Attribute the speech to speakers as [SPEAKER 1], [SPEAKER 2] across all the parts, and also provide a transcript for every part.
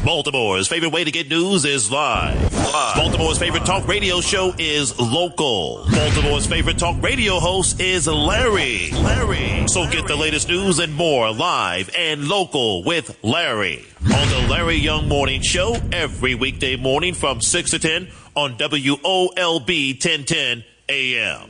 [SPEAKER 1] Baltimore's favorite way to get news is live. Baltimore's favorite talk radio show is local. Baltimore's favorite talk radio host is Larry. So get the latest news and more live and local with Larry on the Larry Young Morning Show every weekday morning from 6 to 10 on WOLB 1010 AM.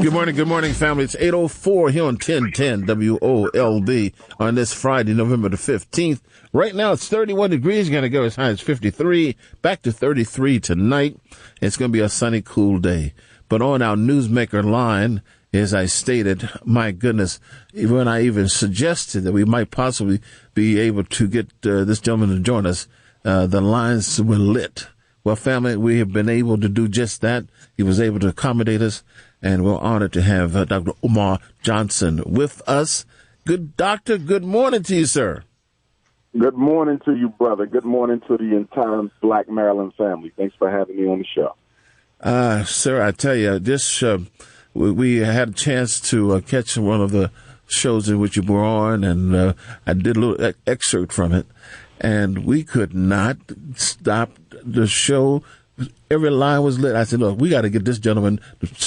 [SPEAKER 2] Good morning, family. It's 8:04 here on 1010 WOLB on this Friday, November the 15th. Right now, it's 31 degrees. Going to go as high as 53, back to 33 tonight. It's going to be a sunny, cool day. But on our newsmaker line, as I stated, my goodness, when I even suggested that we might possibly be able to get this gentleman to join us, the lines were lit. Well, family, we have been able to do just that. He was able to accommodate us, and we're honored to have Dr. Umar Johnson with us. Good doctor, good morning to you, sir.
[SPEAKER 3] Good morning to you, brother. Good morning to the entire Black Maryland family. Thanks for having me on the show.
[SPEAKER 2] Sir, I tell you, this we had a chance to catch one of the shows in which you were on, and I did a little excerpt from it, and we could not stop the show. Every line was lit. I said, look, we got to get this gentleman,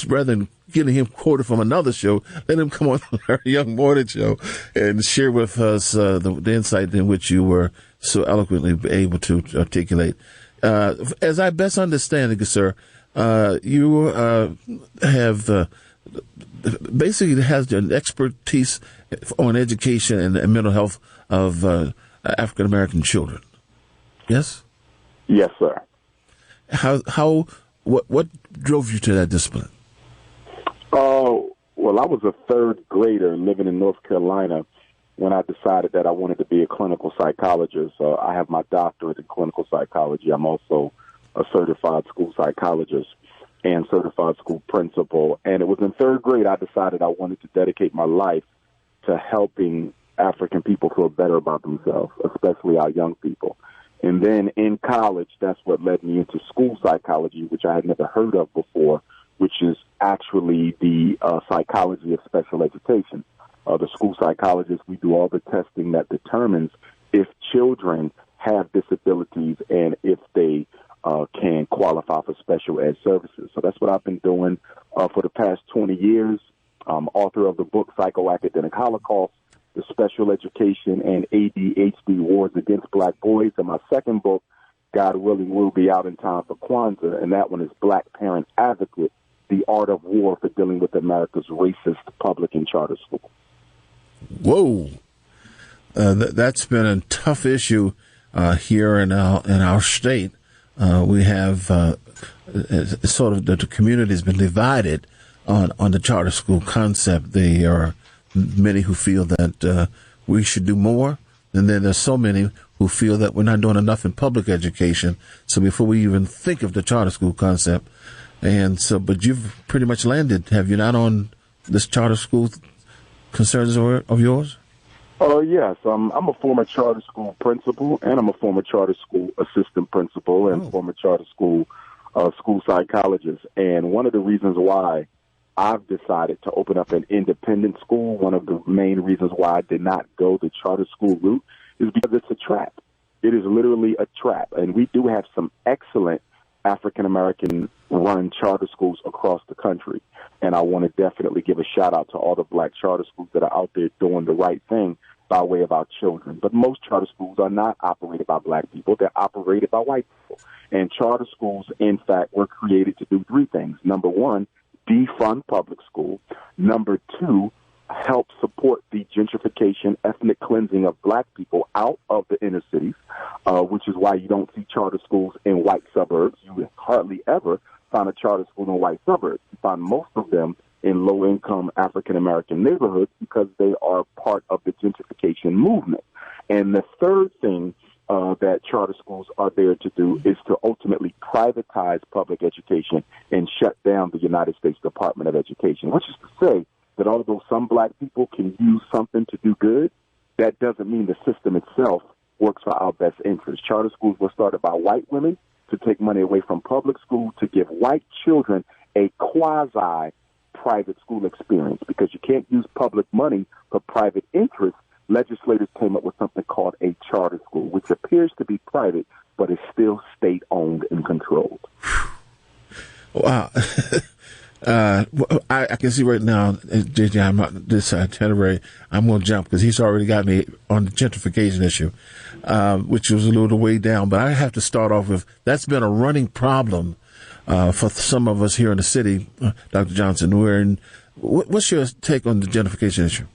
[SPEAKER 2] rather than getting him quoted from another show, let him come on our Young Morning Show and share with us the insight in which you were so eloquently able to articulate. As I best understand it, sir, you have basically has an expertise on education and mental health of African American children. Yes?
[SPEAKER 3] Yes, sir.
[SPEAKER 2] What drove you to that discipline?
[SPEAKER 3] Oh, well, I was a third grader living in North Carolina when I decided that I wanted to be a clinical psychologist. I have my doctorate in clinical psychology. I'm also a certified school psychologist and certified school principal. And it was in third grade I decided I wanted to dedicate my life to helping African people feel better about themselves, especially our young people. And then in college, that's what led me into school psychology, which I had never heard of before, which is actually the psychology of special education. The school psychologist, we do all the testing that determines if children have disabilities and if they can qualify for special ed services. So that's what I've been doing for the past 20 years. I'm author of the book Psychoacademicholocaust, the Special Education and ADHD Wars Against Black Boys. And my second book, God willing, will be out in time for Kwanzaa, and that one is Black Parent Advocate, The Art of War for Dealing with America's Racist Public and Charter School.
[SPEAKER 2] Whoa. That's been a tough issue here in our state. We have sort of the community has been divided on the charter school concept. There are many who feel that we should do more, and then there's so many who feel that we're not doing enough in public education. So before we even think of the charter school concept, and so, but you've pretty much landed, have you not, on this charter school concerns of yours?
[SPEAKER 3] Oh, yes. I'm a former charter school principal, and I'm a former charter school assistant principal and former charter school school psychologist. And one of the reasons why I've decided to open up an independent school, one of the main reasons why I did not go the charter school route, is because it's a trap. It is literally a trap. And we do have some excellent African-American run charter schools across the country. And I want to definitely give a shout out to all the black charter schools that are out there doing the right thing by way of our children. But most charter schools are not operated by black people. They're operated by white people. And charter schools, in fact, were created to do three things. Number one, defund public school. Number two, help support the gentrification, ethnic cleansing of black people out of the inner cities, which is why you don't see charter schools in white suburbs. You hardly ever find a charter school in white suburbs. You find most of them in low-income African-American neighborhoods because they are part of the gentrification movement. And the third thing that charter schools are there to do is to ultimately privatize public education and shut down the United States Department of Education, which is to say that although some black people can use something to do good, that doesn't mean the system itself works for our best interest. Charter schools were started by white women to take money away from public school to give white children a quasi private school experience. Because you can't use public money for private interests, legislators came up with something called a charter school, which appears to be private, but is still state-owned and controlled.
[SPEAKER 2] Wow. I can see right now, JJ, I'm on this itinerary. I'm going to jump because he's already got me on the gentrification issue, which was a little way down. But I have to start off with, that's been a running problem for some of us here in the city, Dr. Johnson. What's your take on the gentrification issue?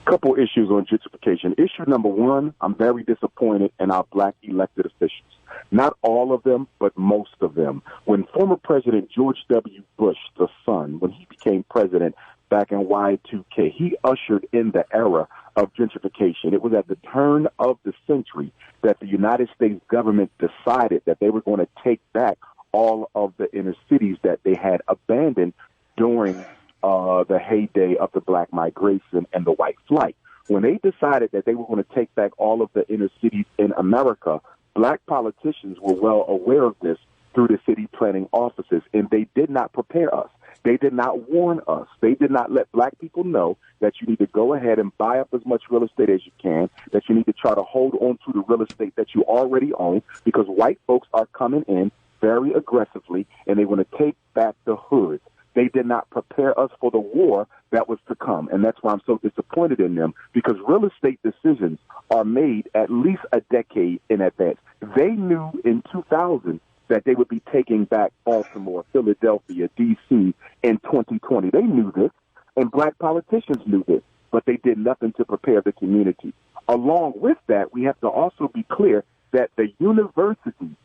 [SPEAKER 3] Couple issues on gentrification. Issue number one, I'm very disappointed in our black elected officials. Not all of them, but most of them. When former President George W. Bush, the son, when he became president back in Y2K, he ushered in the era of gentrification. It was at the turn of the century that the United States government decided that they were going to take back all of the inner cities that they had abandoned during the heyday of the black migration and the white flight. When they decided that they were going to take back all of the inner cities in America, black politicians were well aware of this through the city planning offices, and they did not prepare us. They did not warn us. They did not let black people know that you need to go ahead and buy up as much real estate as you can, that you need to try to hold on to the real estate that you already own, because white folks are coming in very aggressively, and they want to take back the hoods. They did not prepare us for the war that was to come, and that's why I'm so disappointed in them, because real estate decisions are made at least a decade in advance. They knew in 2000 that they would be taking back Baltimore, Philadelphia, D.C. in 2020. They knew this, and black politicians knew this, but they did nothing to prepare the community. Along with that, we have to also be clear that the universities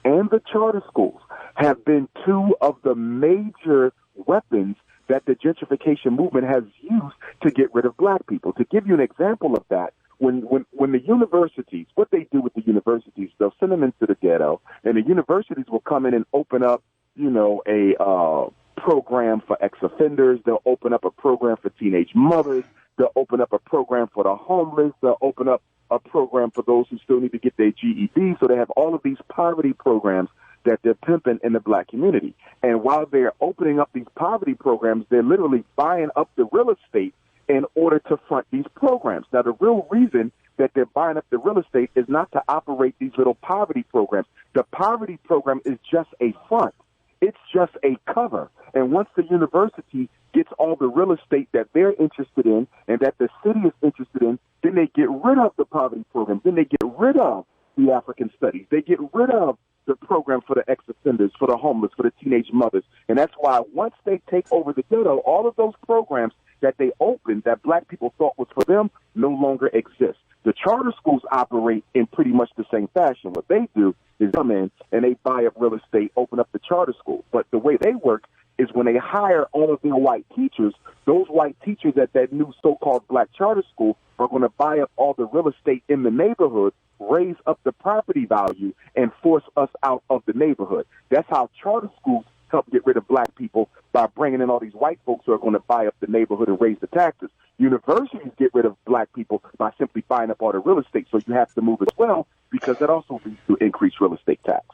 [SPEAKER 3] and the charter schools have been two of the major weapons that the gentrification movement has used to get rid of black people. To give you an example of that, when the universities, what they do with the universities, they'll send them into the ghetto, and the universities will come in and open up, a program for ex-offenders. They'll open up a program for teenage mothers. They'll open up a program for the homeless. They'll open up a program for those who still need to get their GED. So they have all of these poverty programs that they're pimping in the black community. And while they're opening up these poverty programs, they're literally buying up the real estate in order to front these programs. Now, the real reason that they're buying up the real estate is not to operate these little poverty programs. The poverty program is just a front. It's just a cover. And once the university gets all the real estate that they're interested in and that the city is interested in, then they get rid of the poverty program. Then they get rid of the African studies. They get rid of the program for the ex-offenders, for the homeless, for the teenage mothers. And that's why once they take over the ghetto, all of those programs that they opened that black people thought was for them no longer exist. The charter schools operate in pretty much the same fashion. What they do is come in and they buy up real estate, open up the charter school. But the way they work is when they hire all of their white teachers, those white teachers at that new so-called black charter school are going to buy up all the real estate in the neighborhood, raise up the property value, and force us out of the neighborhood. That's how charter schools help get rid of black people, by bringing in all these white folks who are going to buy up the neighborhood and raise the taxes. Universities get rid of black people by simply buying up all the real estate, so you have to move as well, because that also leads to increased real estate tax.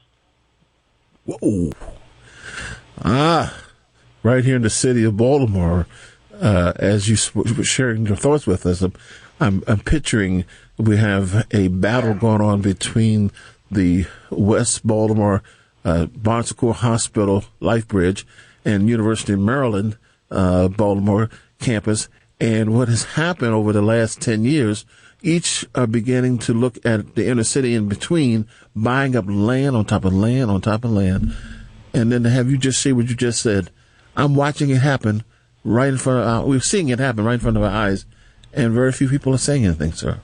[SPEAKER 2] Whoa. Right here in the city of Baltimore, as you were sharing your thoughts with us, I'm picturing we have a battle going on between the West Baltimore Barnstable Hospital Life Bridge and University of Maryland Baltimore campus. And what has happened over the last 10 years, each are beginning to look at the inner city in between, buying up land on top of land on top of land. And then to have you just say what you just said, I'm watching it happen right in front of we're seeing it happen right in front of our eyes, and very few people are saying anything, sir.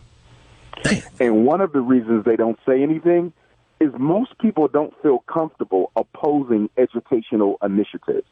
[SPEAKER 2] Damn.
[SPEAKER 3] And one of the reasons they don't say anything is most people don't feel comfortable opposing educational initiatives.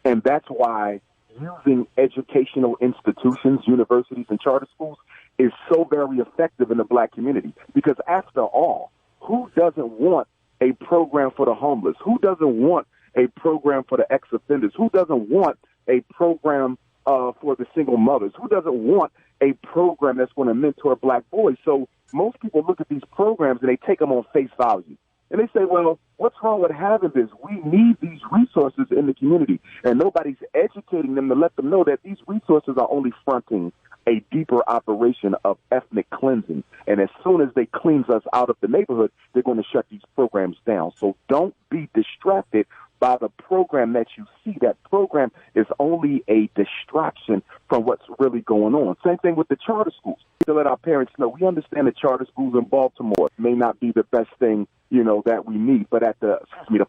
[SPEAKER 3] And that's why using educational institutions, universities, and charter schools is so very effective in the black community. Because after all, who doesn't want a program for the homeless? Who doesn't want a program for the ex-offenders? Who doesn't want a program for the single mothers? Who doesn't want a program that's going to mentor black boys? So most people look at these programs and they take them on face value. And they say, well, what's wrong with having this? We need these resources in the community. And nobody's educating them to let them know that these resources are only fronting a deeper operation of ethnic cleansing. And as soon as they cleanse us out of the neighborhood, they're going to shut these programs down. So don't be distracted by the program that you see. That program is only a distraction from what's really going on. Same thing with the charter schools. To let our parents know, we understand that charter schools in Baltimore may not be the best thing, that we need, but the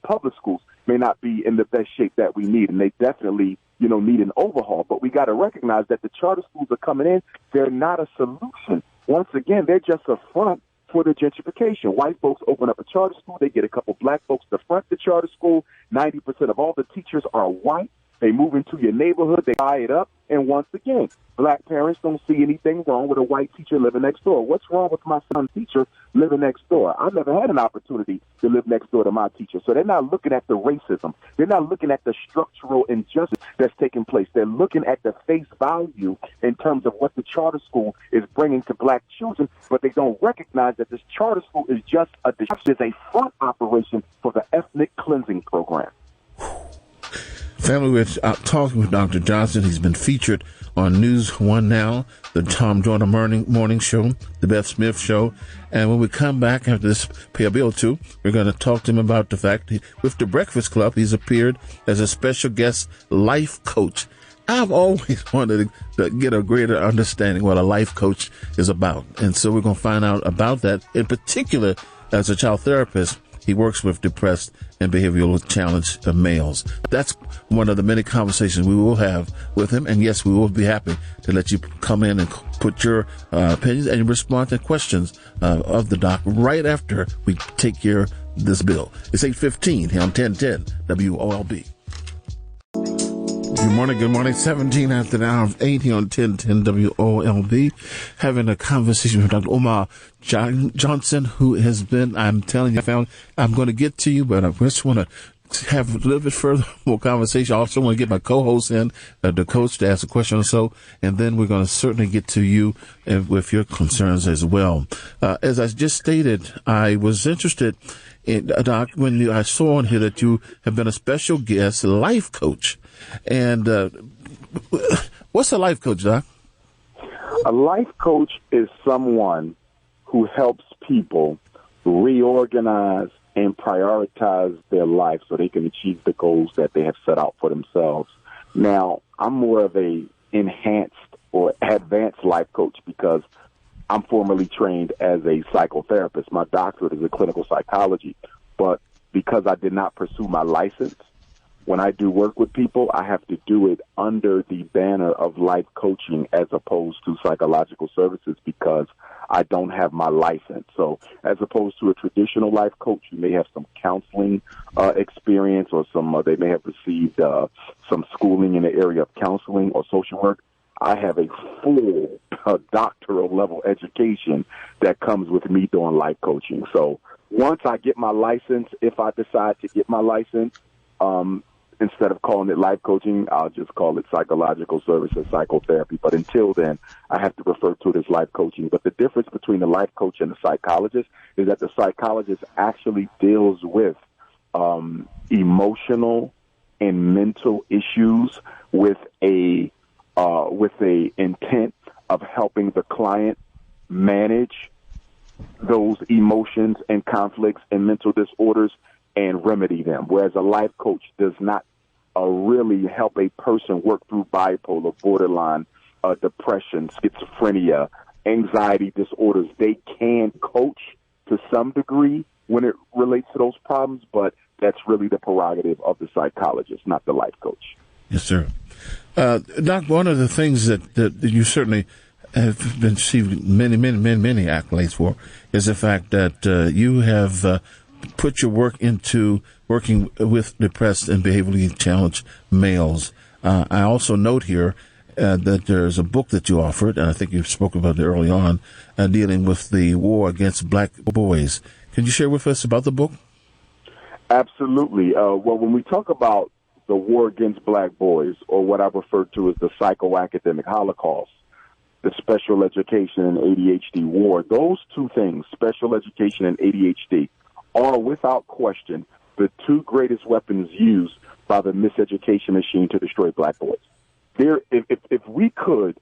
[SPEAKER 3] public schools may not be in the best shape that we need, and they definitely, need an overhaul. But we got to recognize that the charter schools are coming in. They're not a solution. Once again, they're just a front for the gentrification. White folks open up a charter school. They get a couple black folks to front the charter school. 90% of all the teachers are white. They move into your neighborhood. They buy it up. And once again, black parents don't see anything wrong with a white teacher living next door. What's wrong with my son's teacher living next door? I never had an opportunity to live next door to my teacher. So they're not looking at the racism. They're not looking at the structural injustice that's taking place. They're looking at the face value in terms of what the charter school is bringing to black children, but they don't recognize that this charter school is just a front operation for the ethnic cleansing program.
[SPEAKER 2] Family, we're talking with Dr. Johnson. He's been featured on News One Now, the Tom Joyner Morning Show, the Beth Smith Show. And when we come back after this, pay a bill too, we're going to talk to him about the fact with the Breakfast Club, he's appeared as a special guest life coach. I've always wanted to get a greater understanding what a life coach is about. And so we're going to find out about that. In particular, as a child therapist, he works with depressed and behavioral challenged males. That's one of the many conversations we will have with him. And yes, we will be happy to let you come in and put your opinions and respond to questions of the doc right after we take care of this bill. It's 8:15 here on 1010 WOLB. Good morning. 17 after the hour of 8 here on 1010 WOLB. Having a conversation with Dr. Umar Johnson, who has been, I'm telling you, I'm going to get to you, but I just want to have a little bit further more conversation. I also want to get my co-host in, the coach, to ask a question or so, and then we're going to certainly get to you with your concerns as well. As I just stated, I was interested in, Doc, when I saw on here that you have been a special guest life coach. And what's a life coach, Doc?
[SPEAKER 3] A life coach is someone who helps people reorganize and prioritize their life so they can achieve the goals that they have set out for themselves. Now, I'm more of a enhanced or advanced life coach because I'm formally trained as a psychotherapist. My doctorate is in clinical psychology, but because I did not pursue my license, when I do work with people, I have to do it under the banner of life coaching as opposed to psychological services because I don't have my license. So as opposed to a traditional life coach, you may have some counseling experience or they may have received some schooling in the area of counseling or social work. I have a full doctoral level education that comes with me doing life coaching. So once I get my license, if I decide to get my license, instead of calling it life coaching, I'll just call it psychological services, psychotherapy. But until then, I have to refer to it as life coaching. But the difference between the life coach and the psychologist is that the psychologist actually deals with emotional and mental issues with a intent of helping the client manage those emotions and conflicts and mental disorders and remedy them, whereas a life coach does not really help a person work through bipolar, borderline, depression, schizophrenia, anxiety disorders. They can coach to some degree when it relates to those problems, but that's really the prerogative of the psychologist, not the life coach.
[SPEAKER 2] Yes, sir. Doc, one of the things that you certainly have been receiving many accolades for is the fact that you have put your work into working with depressed and behaviorally challenged males. I also note here that there's a book that you offered, and I think you spoke about it early on, dealing with the war against black boys. Can you share with us about the book? Absolutely.
[SPEAKER 3] Well, when we talk about the war against black boys, or what I refer to as the psychoacademicholocaust, the special education and ADHD war, those two things, special education and ADHD, are, without question, the two greatest weapons used by the miseducation machine to destroy black boys. If we could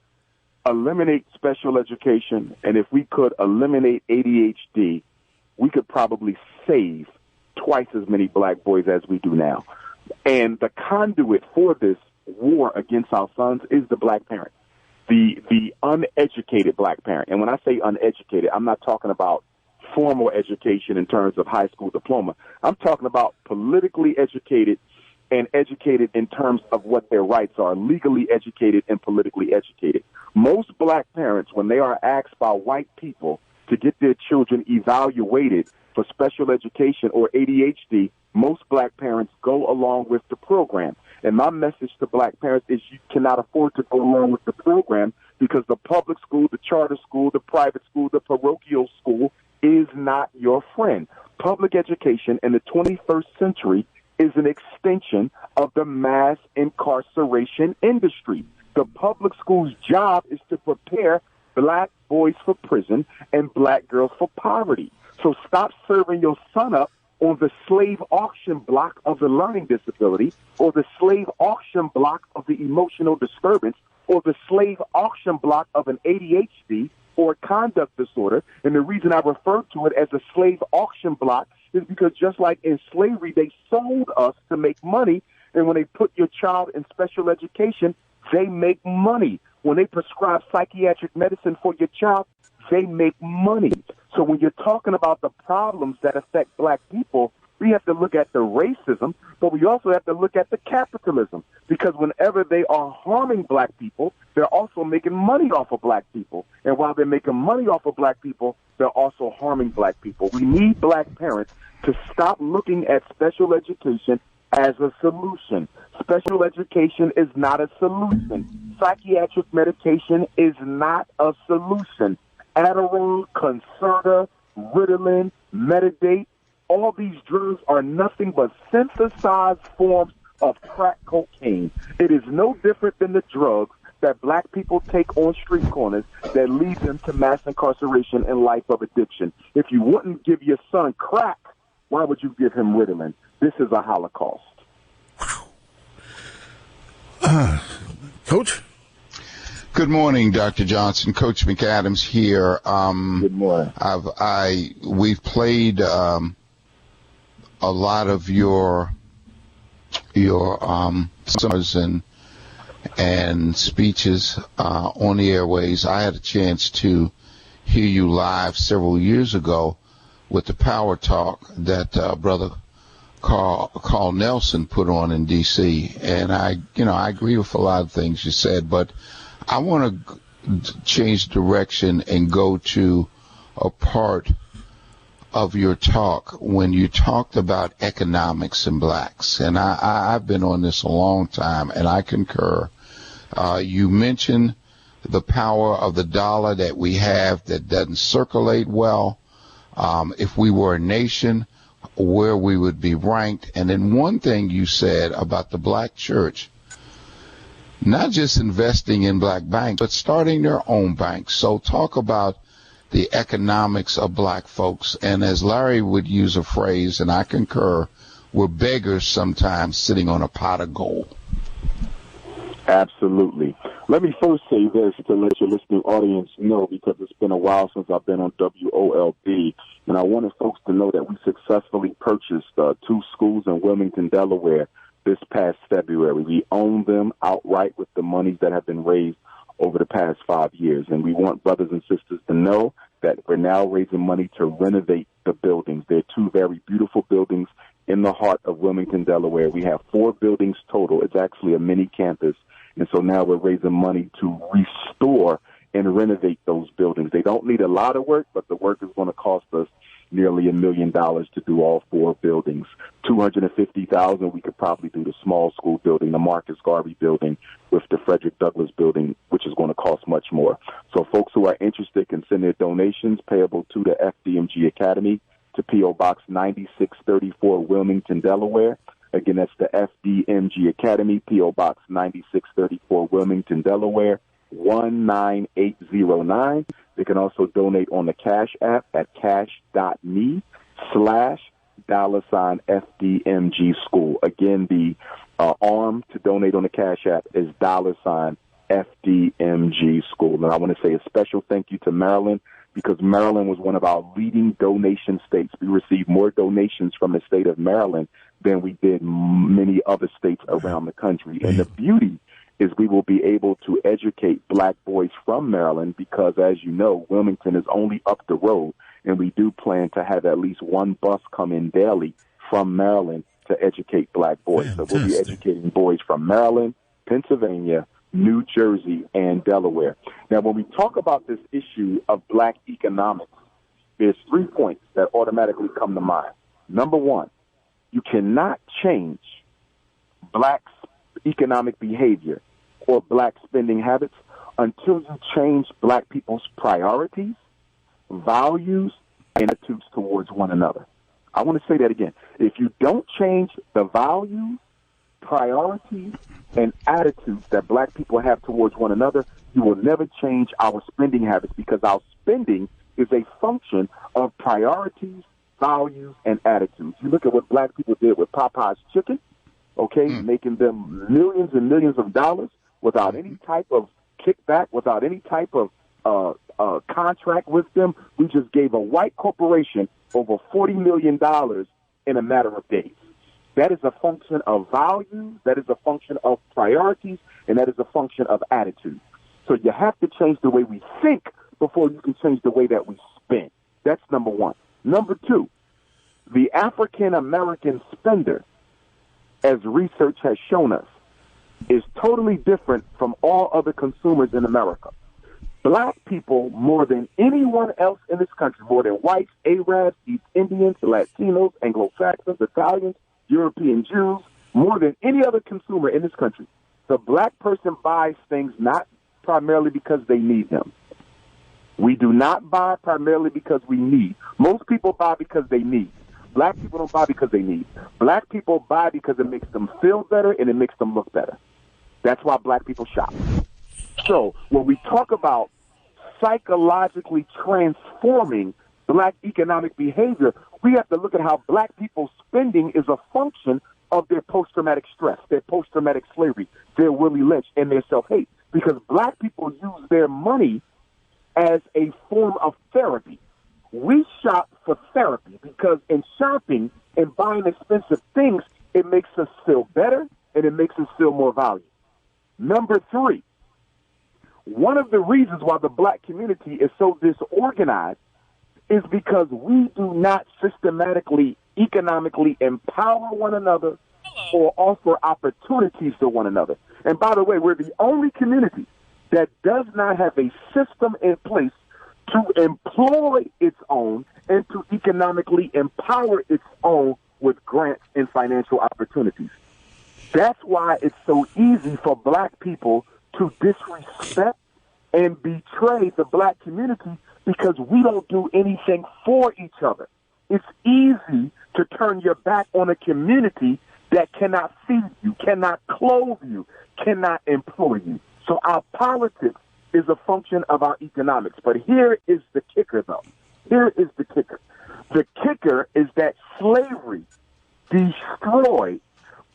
[SPEAKER 3] eliminate special education and if we could eliminate ADHD, we could probably save twice as many black boys as we do now. And the conduit for this war against our sons is the black parent, the uneducated black parent. And when I say uneducated, I'm not talking about formal education in terms of high school diploma. I'm talking about politically educated and educated in terms of what their rights are, legally educated and politically educated. Most black parents, when they are asked by white people to get their children evaluated for special education or ADHD, most black parents go along with the program. And my message to black parents is you cannot afford to go along with the program because the public school, the charter school, the private school, the parochial school is not your friend. Public education in the 21st century is an extension of the mass incarceration industry. The public school's job is to prepare black boys for prison and black girls for poverty. So stop serving your son up on the slave auction block of the learning disability or the slave auction block of the emotional disturbance or the slave auction block of an ADHD or conduct disorder. And the reason I refer to it as a slave auction block is because just like in slavery, they sold us to make money. And when they put your child in special education, they make money. When they prescribe psychiatric medicine for your child, they make money. So when you're talking about the problems that affect black people, we have to look at the racism, but we also have to look at the capitalism. Because whenever they are harming black people, they're also making money off of black people. And while they're making money off of black people, they're also harming black people. We need black parents to stop looking at special education as a solution. Special education is not a solution. Psychiatric medication is not a solution. Adderall, Concerta, Ritalin, Metadate, all these drugs are nothing but synthesized forms of crack cocaine. It is no different than the drugs that black people take on street corners that lead them to mass incarceration and life of addiction. If you wouldn't give your son crack, why would you give him Ritalin? This is a Holocaust.
[SPEAKER 2] Coach?
[SPEAKER 4] Good morning, Dr. Johnson. Coach McAdams here.
[SPEAKER 3] Good morning.
[SPEAKER 4] We've played a lot of your seminars and speeches on the airways. I had a chance to hear you live several years ago with the Power Talk that Brother Carl Nelson put on in D.C. And I agree with a lot of things you said, but I want to change direction and go to a part of your talk when you talked about economics and blacks. And I've been on this a long time, and I concur. You mentioned the power of the dollar that we have that doesn't circulate well. If we were a nation, where we would be ranked. And then one thing you said about the black church, not just investing in black banks, but starting their own banks. So talk about the economics of black folks. And as Larry would use a phrase, and I concur, we're beggars sometimes sitting on a pot of gold.
[SPEAKER 3] Absolutely. Let me first say this to let your listening audience know, because it's been a while since I've been on WOLB, and I wanted folks to know that we successfully purchased 2 schools in Wilmington, Delaware this past February. We own them outright with the monies that have been raised over the past 5 years, and we want brothers and sisters to know that we're now raising money to renovate the buildings. They're 2 very beautiful buildings in the heart of Wilmington, Delaware. We have 4 buildings total. It's actually a mini campus. And so now we're raising money to restore and renovate those buildings. They don't need a lot of work, but the work is going to cost us nearly $1 million to do all 4 buildings. $250,000, we could probably do the small school building, the Marcus Garvey building, with the Frederick Douglass building, which is going to cost much more. So folks who are interested can send their donations payable to the FDMG Academy to P.O. Box 9634, Wilmington, Delaware. Again, that's the FDMG Academy, P.O. Box 9634, Wilmington, Delaware, 19809. They can also donate on the Cash App at cash.me/ $FDMG school. Again, the arm to donate on the Cash App is $FDMG school. And I want to say a special thank you to Maryland, because Maryland was one of our leading donation states. We received more donations from the state of Maryland than we did many other states around the country. And the beauty is we will be able to educate black boys from Maryland because, as you know, Wilmington is only up the road, and we do plan to have at least one bus come in daily from Maryland to educate black boys.
[SPEAKER 2] Fantastic.
[SPEAKER 3] So we'll be educating boys from Maryland, Pennsylvania, New Jersey, and Delaware. Now, when we talk about this issue of black economics, there's 3 points that automatically come to mind. Number one, you cannot change black economic behavior or black spending habits until you change black people's priorities, values, and attitudes towards one another. I want to say that again. If you don't change the values, priorities, and attitudes that black people have towards one another, you will never change our spending habits, because our spending is a function of priorities, values, and attitudes. You look at what black people did with Popeye's chicken, making them millions and millions of dollars without any type of kickback, without any type of contract with them. We just gave a white corporation over $40 million in a matter of days. That is a function of values, that is a function of priorities, and that is a function of attitude. So you have to change the way we think before you can change the way that we spend. That's number one. Number two, the African-American spender, as research has shown us, is totally different from all other consumers in America. Black people, more than anyone else in this country, more than whites, Arabs, East Indians, Latinos, Anglo-Saxons, Italians, European Jews, more than any other consumer in this country, the black person buys things not primarily because they need them. We do not buy primarily because we need. Most people buy because they need. Black people don't buy because they need. Black people buy because it makes them feel better and it makes them look better. That's why black people shop. So when we talk about psychologically transforming black economic behavior, we have to look at how black people's spending is a function of their post-traumatic stress, their post-traumatic slavery, their Willie Lynch, and their self-hate. Because black people use their money as a form of therapy. We shop for therapy because in shopping and buying expensive things, it makes us feel better and it makes us feel more valuable. Number three, one of the reasons why the black community is so disorganized is because we do not systematically, economically empower one another or offer opportunities to one another. And by the way, we're the only community that does not have a system in place to employ its own and to economically empower its own with grants and financial opportunities. That's why it's so easy for black people to disrespect and betray the black community, because we don't do anything for each other. It's easy to turn your back on a community that cannot feed you, cannot clothe you, cannot employ you. So our politics is a function of our economics. But here is the kicker, though. Here is the kicker. The kicker is that slavery destroyed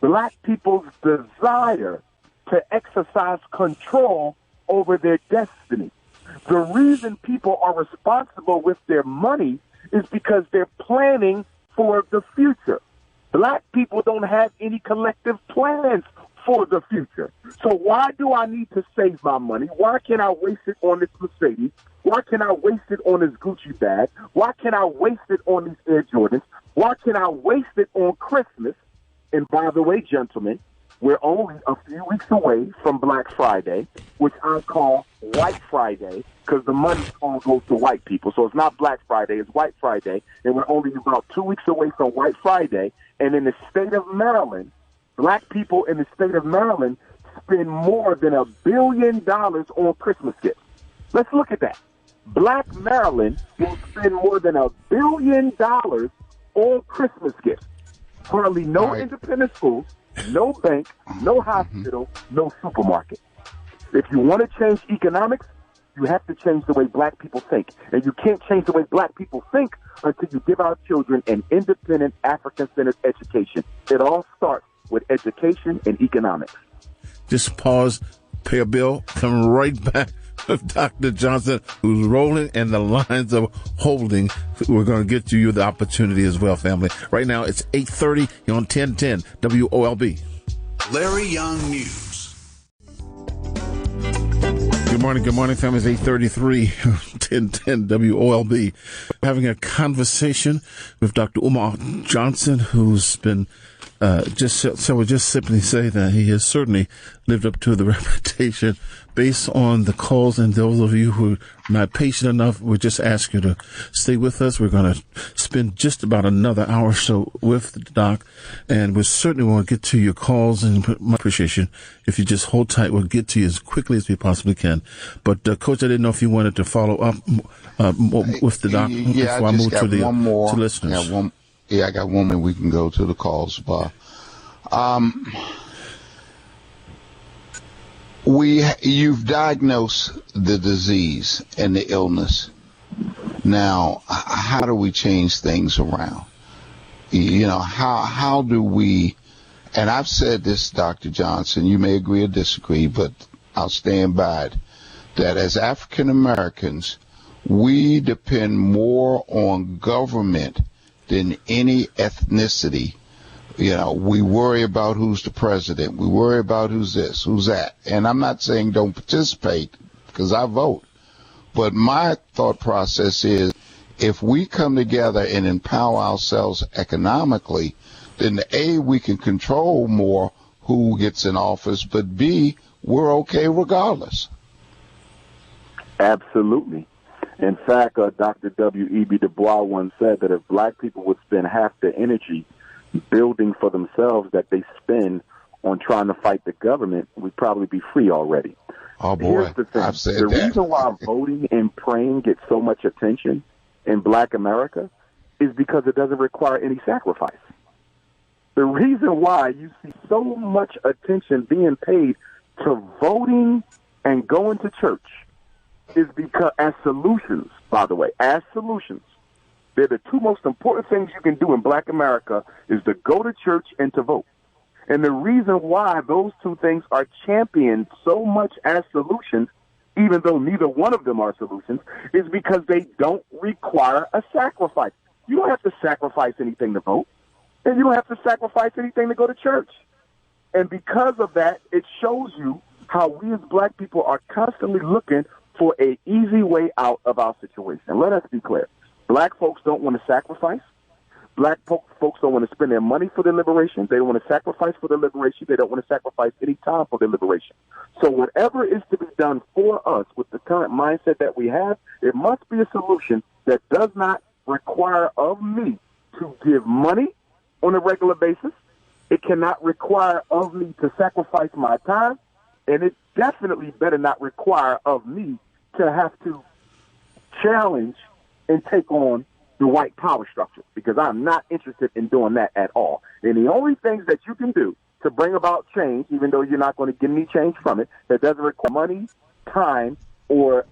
[SPEAKER 3] black people's desire to exercise control over their destiny. The reason people are responsible with their money is because they're planning for the future. Black people don't have any collective plans for the future. So why do I need to save my money? Why can't I waste it on this Mercedes? Why can't I waste it on this Gucci bag? Why can't I waste it on these Air Jordans? Why can't I waste it on Christmas? And by the way, gentlemen, we're only a few weeks away from Black Friday, which I call White Friday, because the money all goes to white people. So it's not Black Friday, it's White Friday, and we're only about 2 weeks away from White Friday. And in the state of Maryland, black people in the state of Maryland spend more than $1 billion on Christmas gifts. Let's look at that. Black Maryland will spend more than $1 billion on Christmas gifts. Hardly no independent schools, no bank, no hospital, no supermarket. If you want to change economics, You have to change the way black people think. And you can't change the way black people think until you give our children an independent, African-centered education. It all starts with education and economics.
[SPEAKER 2] Just pause, pay a bill, come right back with Dr. Johnson, who's rolling, and the lines are holding. We're going to get to you the opportunity as well, family. Right now, it's 8:30 on 1010 WOLB.
[SPEAKER 5] Larry Young News.
[SPEAKER 2] Good morning, family. It's 8:33, 1010 WOLB. Having a conversation with Dr. Umar Johnson, who's been just simply say that he has certainly lived up to the reputation based on the calls. And those of you who are not patient enough, we just ask you to stay with us. We're going to spend just about another hour or so with the doc, and we certainly want to get to your calls. And my appreciation, if you just hold tight, we'll get to you as quickly as we possibly can. But Coach, I didn't know if you wanted to follow up with the doc before I move to the to listeners.
[SPEAKER 4] I got one more. We can go to the calls, but you've diagnosed the disease and the illness. Now, how do we change things around? You know, how do we? And I've said this, Dr. Johnson. You may agree or disagree, but I'll stand by it. That as African Americans, we depend more on government than any ethnicity. You know, we worry about who's the president. We worry about who's this, who's that. And I'm not saying don't participate, because I vote. But my thought process is, if we come together and empower ourselves economically, then A, we can control more who gets in office, but B, we're okay regardless.
[SPEAKER 3] Absolutely. In fact, Dr. W.E.B. Du Bois once said that if black people would spend half their energy building for themselves that they spend on trying to fight the government, we'd probably be free already.
[SPEAKER 4] Oh, boy.
[SPEAKER 3] Here's the thing.
[SPEAKER 4] I've said
[SPEAKER 3] the
[SPEAKER 4] that.
[SPEAKER 3] reason why voting and praying gets so much attention in black America is because it doesn't require any sacrifice. The reason why you see so much attention being paid to voting and going to church is because, as solutions, by the way, as solutions, they're the two most important things you can do in black America is to go to church and to vote. And the reason why those two things are championed so much as solutions, even though neither one of them are solutions, is because they don't require a sacrifice. You don't have to sacrifice anything to vote, and you don't have to sacrifice anything to go to church. And because of that, it shows you how we as black people are constantly looking for an easy way out of our situation. Let us be clear. Black folks don't want to sacrifice. Black folks don't want to spend their money for their liberation. They don't want to sacrifice for their liberation. They don't want to sacrifice any time for their liberation. So whatever is to be done for us with the current mindset that we have, it must be a solution that does not require of me to give money on a regular basis. It cannot require of me to sacrifice my time. And it definitely better not require of me to have to challenge and take on the white power structure, because I'm not interested in doing that at all. And the only things that you can do to bring about change, even though you're not going to get any change from it, that doesn't require money, time, or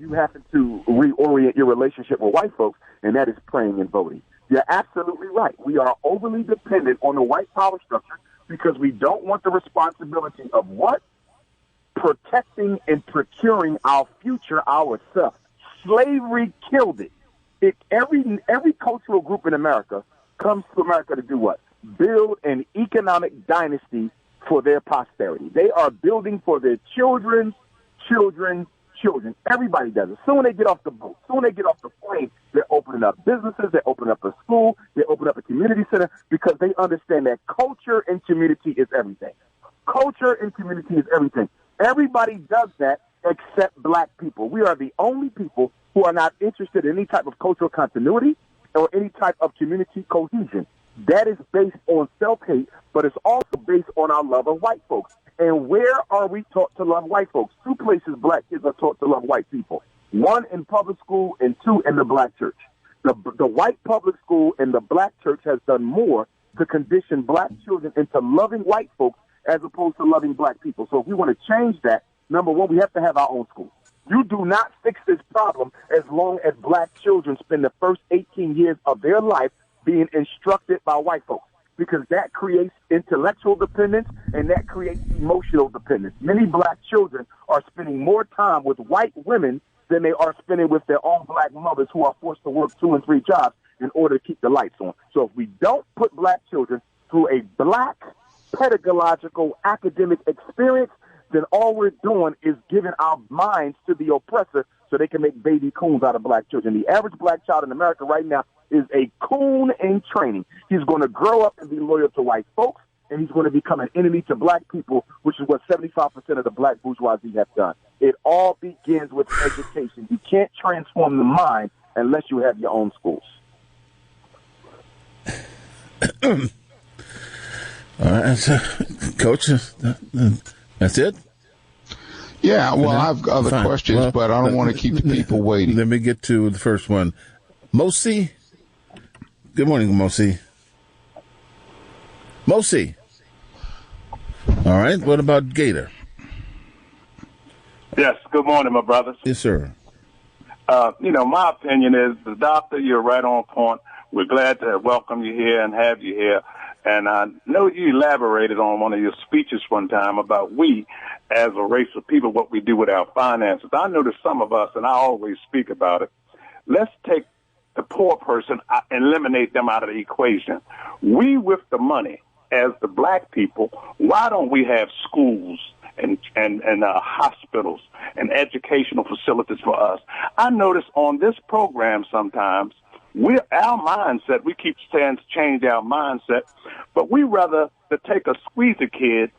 [SPEAKER 3] you having to reorient your relationship with white folks, and that is praying and voting. You're absolutely right. We are overly dependent on the white power structure because we don't want the responsibility of what? Protecting and procuring our future ourselves. Slavery killed it. Every cultural group in America comes to America to do what? Build an economic dynasty for their posterity. They are building for their children's children. Everybody does it. Soon they get off the boat. Soon they get off the plane. They're opening up businesses. They're opening up a school. They open up a community center because they understand that culture and community is everything. Culture and community is everything. Everybody does that except black people. We are the only people who are not interested in any type of cultural continuity or any type of community cohesion. That is based on self-hate, but it's also based on our love of white folks. And where are we taught to love white folks? Two places black kids are taught to love white people. One in public school and two in the black church. The white public school and the black church has done more to condition black children into loving white folks as opposed to loving black people. So if we want to change that, number one, we have to have our own schools. You do not fix this problem as long as black children spend the first 18 years of their life being instructed by white folks, because that creates intellectual dependence and that creates emotional dependence. Many black children are spending more time with white women than they are spending with their own black mothers, who are forced to work 2 and 3 jobs in order to keep the lights on. So if we don't put black children through a black pedagogical academic experience, then all we're doing is giving our minds to the oppressor so they can make baby coons out of black children. The average black child in America right now is a coon in training. He's going to grow up and be loyal to white folks, and he's going to become an enemy to black people, which is what 75% of the black bourgeoisie have done. It all begins with education. You can't transform the mind unless you have your own schools.
[SPEAKER 2] All right, so, Coach, that's it?
[SPEAKER 4] Yeah, well, I have other questions, but I don't want to keep the people waiting.
[SPEAKER 2] Let me get to the first one. Mosi? Good morning, Mosi. Mosi. All right, what about Gator?
[SPEAKER 6] Yes, good morning, my brothers.
[SPEAKER 2] Yes, sir.
[SPEAKER 6] My opinion is, the doctor, you're right on point. We're glad to welcome you here and have you here. And I know you elaborated on one of your speeches one time about we, as a race of people, what we do with our finances. I notice some of us, and I always speak about it, let's take the poor person and eliminate them out of the equation. We, with the money, as the black people, why don't we have schools and hospitals and educational facilities for us? I notice on this program sometimes, our mindset, we keep saying to change our mindset, but we rather to take a squeezer kid,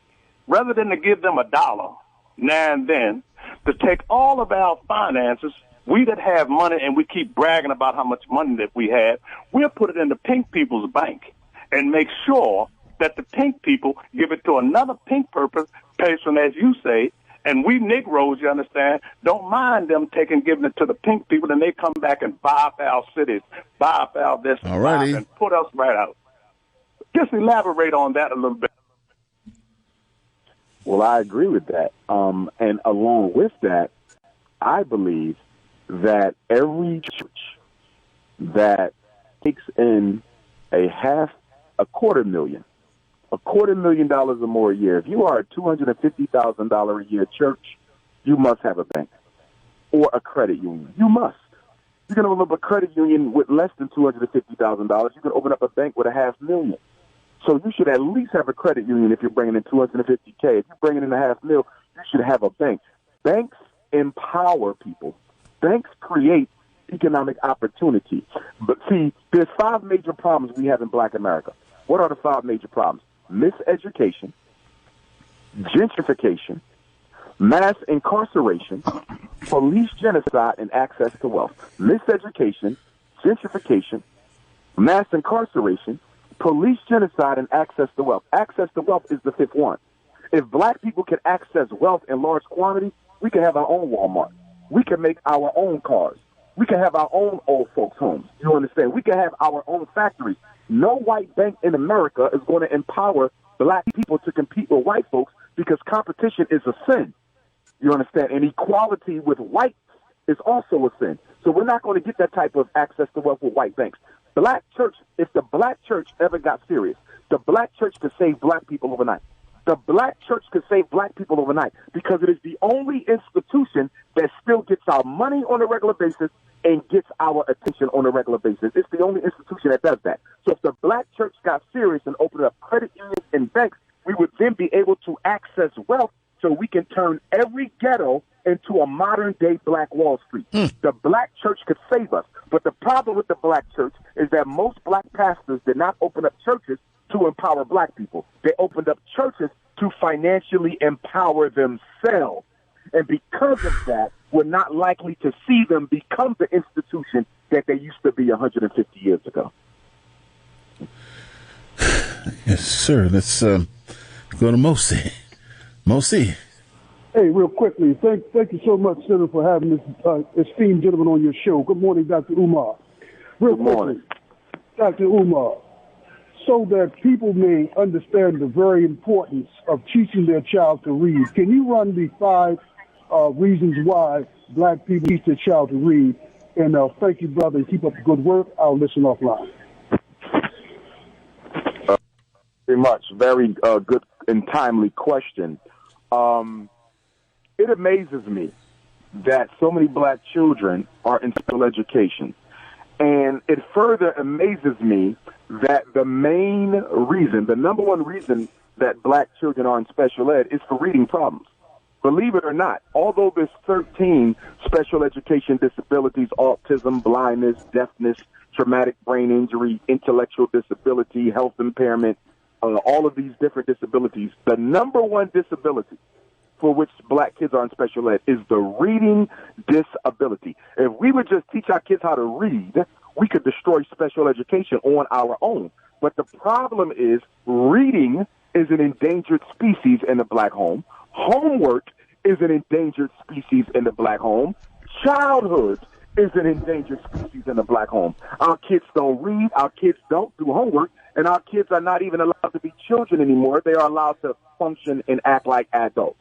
[SPEAKER 6] rather than to give them $1 now and then, to take all of our finances, we that have money and we keep bragging about how much money that we have, we'll put it in the pink people's bank and make sure that the pink people give it to another pink person, as you say, and we Negroes, you understand, don't mind them giving it to the pink people, and they come back and buy up our cities, buy up our this, and put us right out. Just elaborate on that a little bit.
[SPEAKER 3] Well, I agree with that. And along with that, I believe that every church that takes in $250,000 or more a year. If you are a $250,000 a year church, you must have a bank or a credit union. You must. You can open up a credit union with less than $250,000. You can open up a bank with $500,000. So you should at least have a credit union if you're bringing in $250K. If you're bringing in $500,000, you should have a bank. Banks empower people. Banks create economic opportunity. But see, there's 5 major problems we have in Black America. What are the 5 major problems? Miseducation, gentrification, mass incarceration, police genocide, and access to wealth. Miseducation, gentrification, mass incarceration, police genocide, and access to wealth. Access to wealth is the 5th one. If black people can access wealth in large quantity, we can have our own Walmart. We can make our own cars. We can have our own old folks' homes. You understand? We can have our own factories. No white bank in America is going to empower black people to compete with white folks, because competition is a sin. You understand? And equality with whites is also a sin. So we're not going to get that type of access to wealth with white banks. Black church, if the black church ever got serious, the black church could save black people overnight. The black church could save black people overnight, because it is the only institution that still gets our money on a regular basis and gets our attention on a regular basis. It's the only institution that does that. So if the black church got serious and opened up credit unions and banks, we would then be able to access wealth so we can turn every ghetto into a modern-day Black Wall Street. The black church could save us. But the problem with the black church is that most black pastors did not open up churches to empower black people. They opened up churches to financially empower themselves. And because of that, we're not likely to see them become the institution that they used to be 150 years ago.
[SPEAKER 2] Yes, sir. Let's go to Mosi. Mosi.
[SPEAKER 7] Hey, real quickly, thank you so much, Senator, for having this esteemed gentleman on your show. Good morning, Dr. Umar. Real quickly, Dr. Umar, so that people may understand the very importance of teaching their child to read, can you run the 5 reasons why black people teach their child to read. And thank you, brother, and keep up the good work. I'll listen offline.
[SPEAKER 3] Very much. Very good and timely question. It amazes me that so many black children are in special education. And it further amazes me that the main reason, the number one reason that black children are in special ed is for reading problems. Believe it or not, although there's 13 special education disabilities, autism, blindness, deafness, traumatic brain injury, intellectual disability, health impairment, all of these different disabilities, the number one disability for which black kids are in special ed is the reading disability. If we would just teach our kids how to read, we could destroy special education on our own. But the problem is reading is an endangered species in the black home. Homework is an endangered species in the black home. Childhood is an endangered species in the black home. Our kids don't read, our kids don't do homework, and our kids are not even allowed to be children anymore. They are allowed to function and act like adults.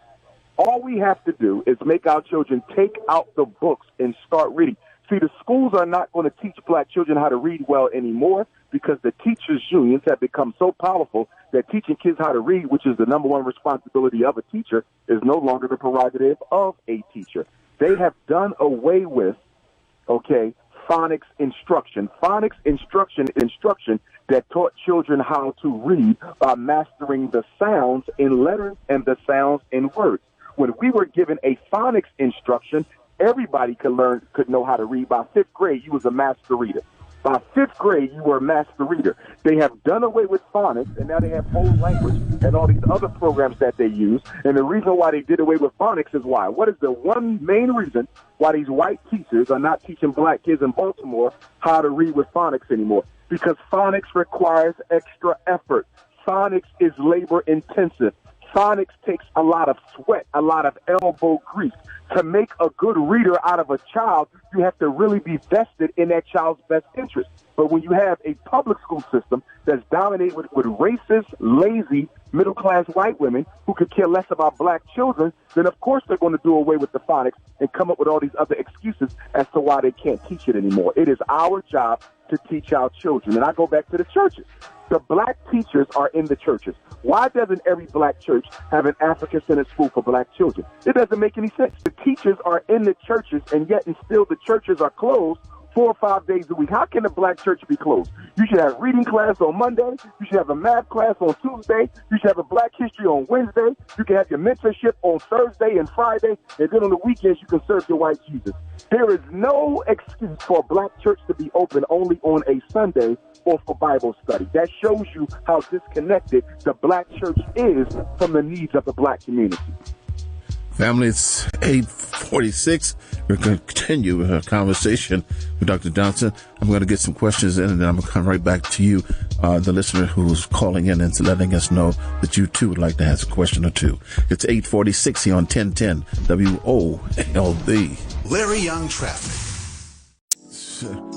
[SPEAKER 3] All we have to do is make our children take out the books and start reading. See, the schools are not going to teach black children how to read well anymore because the teachers' unions have become so powerful that teaching kids how to read, which is the number one responsibility of a teacher, is no longer the prerogative of a teacher. They have done away with, phonics instruction. Phonics instruction is instruction that taught children how to read by mastering the sounds in letters and the sounds in words. When we were given a phonics instruction, everybody could know how to read. By 5th grade, you was a master reader. By 5th grade, you were a master reader. They have done away with phonics, and now they have whole language and all these other programs that they use. And the reason why they did away with phonics is why? What is the one main reason why these white teachers are not teaching black kids in Baltimore how to read with phonics anymore? Because phonics requires extra effort. Phonics is labor intensive. Phonics takes a lot of sweat, a lot of elbow grease. To make a good reader out of a child, you have to really be vested in that child's best interest. But when you have a public school system that's dominated with racist, lazy, middle-class white women who could care less about black children, then of course they're going to do away with the phonics and come up with all these other excuses as to why they can't teach it anymore. It is our job to teach our children. And I go back to the churches. The black teachers are in the churches. Why doesn't every black church have an African-centered school for black children? It doesn't make any sense. The teachers are in the churches, and yet and still the churches are closed 4 or 5 days a week. How can a black church be closed? You should have reading class on Monday. You should have a math class on Tuesday. You should have a black history on Wednesday. You can have your mentorship on Thursday and Friday. And then on the weekends, you can serve your white Jesus. There is no excuse for a black church to be open only on a Sunday or for Bible study. That shows you how disconnected the black church is from the needs of the black community.
[SPEAKER 2] Family, it's 8:46. We're going to continue our conversation with Dr. Johnson. I'm going to get some questions in, and then I'm going to come right back to you, the listener who's calling in and letting us know that you, too, would like to ask a question or two. It's 8:46 here on 1010 WOLB.
[SPEAKER 5] Larry Young Traffic.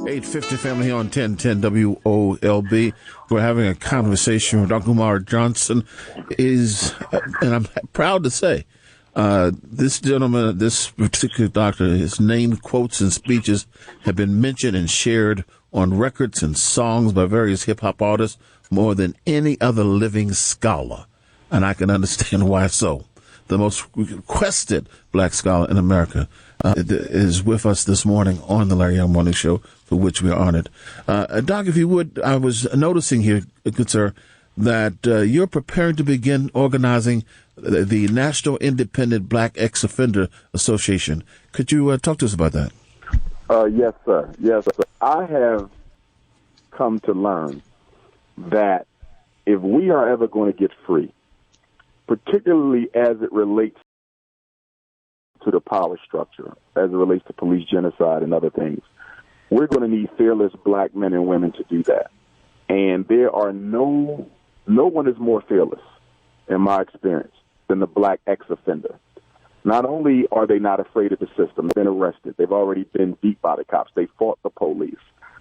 [SPEAKER 2] 8:50 family here on 1010 WOLB. We're having a conversation with Dr. WILMINGTON. And I'm proud to say, this gentleman, this particular doctor, his name, quotes, and speeches have been mentioned and shared on records and songs by various hip-hop artists more than any other living scholar. And I can understand why so. The most requested black scholar in America is with us this morning on the Larry Young Morning Show, for which we are honored. Doc, if you would, I was noticing here, good sir, that you're preparing to begin organizing the National Independent Black Ex-Offender Association. Could you talk to us about that?
[SPEAKER 3] Yes, sir. Yes, sir. I have come to learn that if we are ever going to get free, particularly as it relates to the power structure, as it relates to police genocide and other things, we're going to need fearless black men and women to do that. And there are no one is more fearless, in my experience, than the black ex-offender. Not only are they not afraid of the system, they've been arrested. They've already been beat by the cops. They fought the police.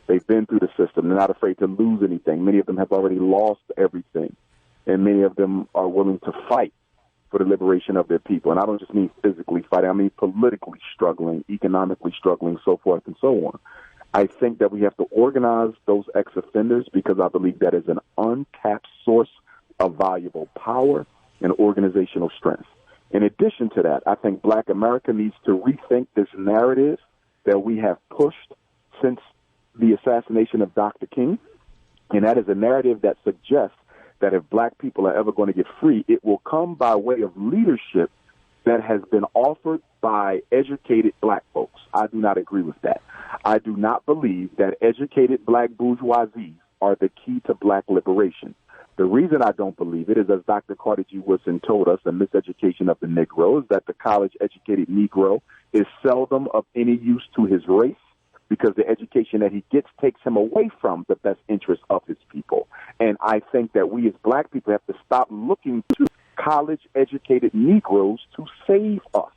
[SPEAKER 3] They've been through the system. They're not afraid to lose anything. Many of them have already lost everything. And many of them are willing to fight for the liberation of their people. And I don't just mean physically fighting, I mean politically struggling, economically struggling, so forth and so on. I think that we have to organize those ex-offenders because I believe that is an untapped source of valuable power and organizational strength. In addition to that, I think Black America needs to rethink this narrative that we have pushed since the assassination of Dr. King, and that is a narrative that suggests that if Black people are ever going to get free, it will come by way of leadership that has been offered by educated Black folks. I do not agree with that. I do not believe that educated Black bourgeoisies are the key to Black liberation. The reason I don't believe it is, as Dr. Carter G. Woodson told us, a miseducation of the Negro is that the college-educated Negro is seldom of any use to his race because the education that he gets takes him away from the best interests of his people. And I think that we as Black people have to stop looking to college-educated Negroes to save us.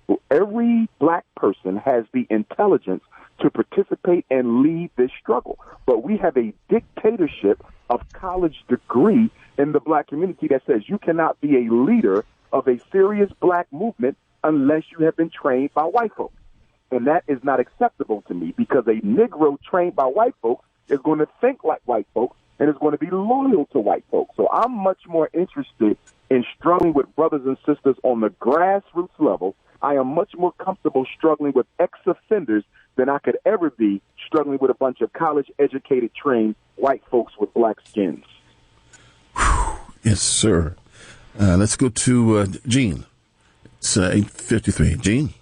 [SPEAKER 3] So every Black person has the intelligence to participate and lead this struggle. But we have a dictatorship of college degree in the Black community that says you cannot be a leader of a serious Black movement unless you have been trained by white folks. And that is not acceptable to me because a Negro trained by white folks is going to think like white folks and is going to be loyal to white folks. So I'm much more interested in struggling with brothers and sisters on the grassroots level. I am much more comfortable struggling with ex-offenders than I could ever be struggling with a bunch of college-educated, trained white folks with Black skins.
[SPEAKER 2] Yes, sir. Let's go to Gene. It's 8:53. Gene?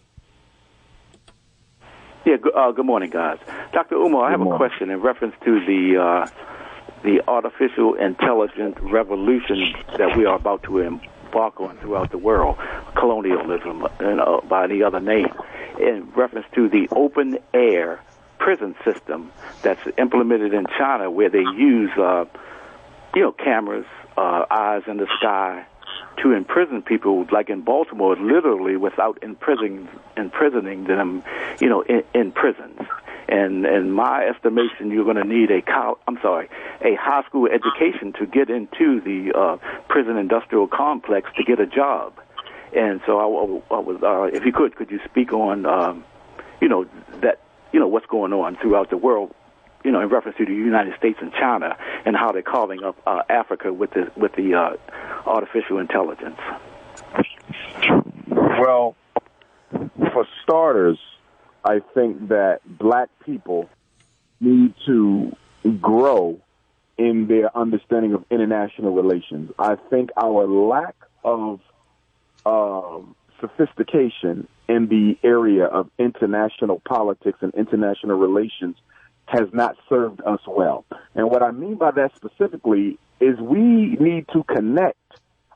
[SPEAKER 8] Yeah, good morning, guys. Dr. Umar, I have a question in reference to the artificial intelligence revolution that we are about to embark on throughout the world, colonialism, by any other name, in reference to the open air prison system that's implemented in China, where they use, cameras, eyes in the sky, to imprison people, like in Baltimore, literally without imprisoning them, in prisons. And in my estimation, you're going to need a high school education to get into the prison industrial complex to get a job. And so I was, if you could you speak on, what's going on throughout the world, in reference to the United States and China, and how they're carving up Africa with the artificial intelligence.
[SPEAKER 3] Well, for starters, I think that Black people need to grow in their understanding of international relations. I think our lack of sophistication in the area of international politics and international relations has not served us well. And what I mean by that specifically is we need to connect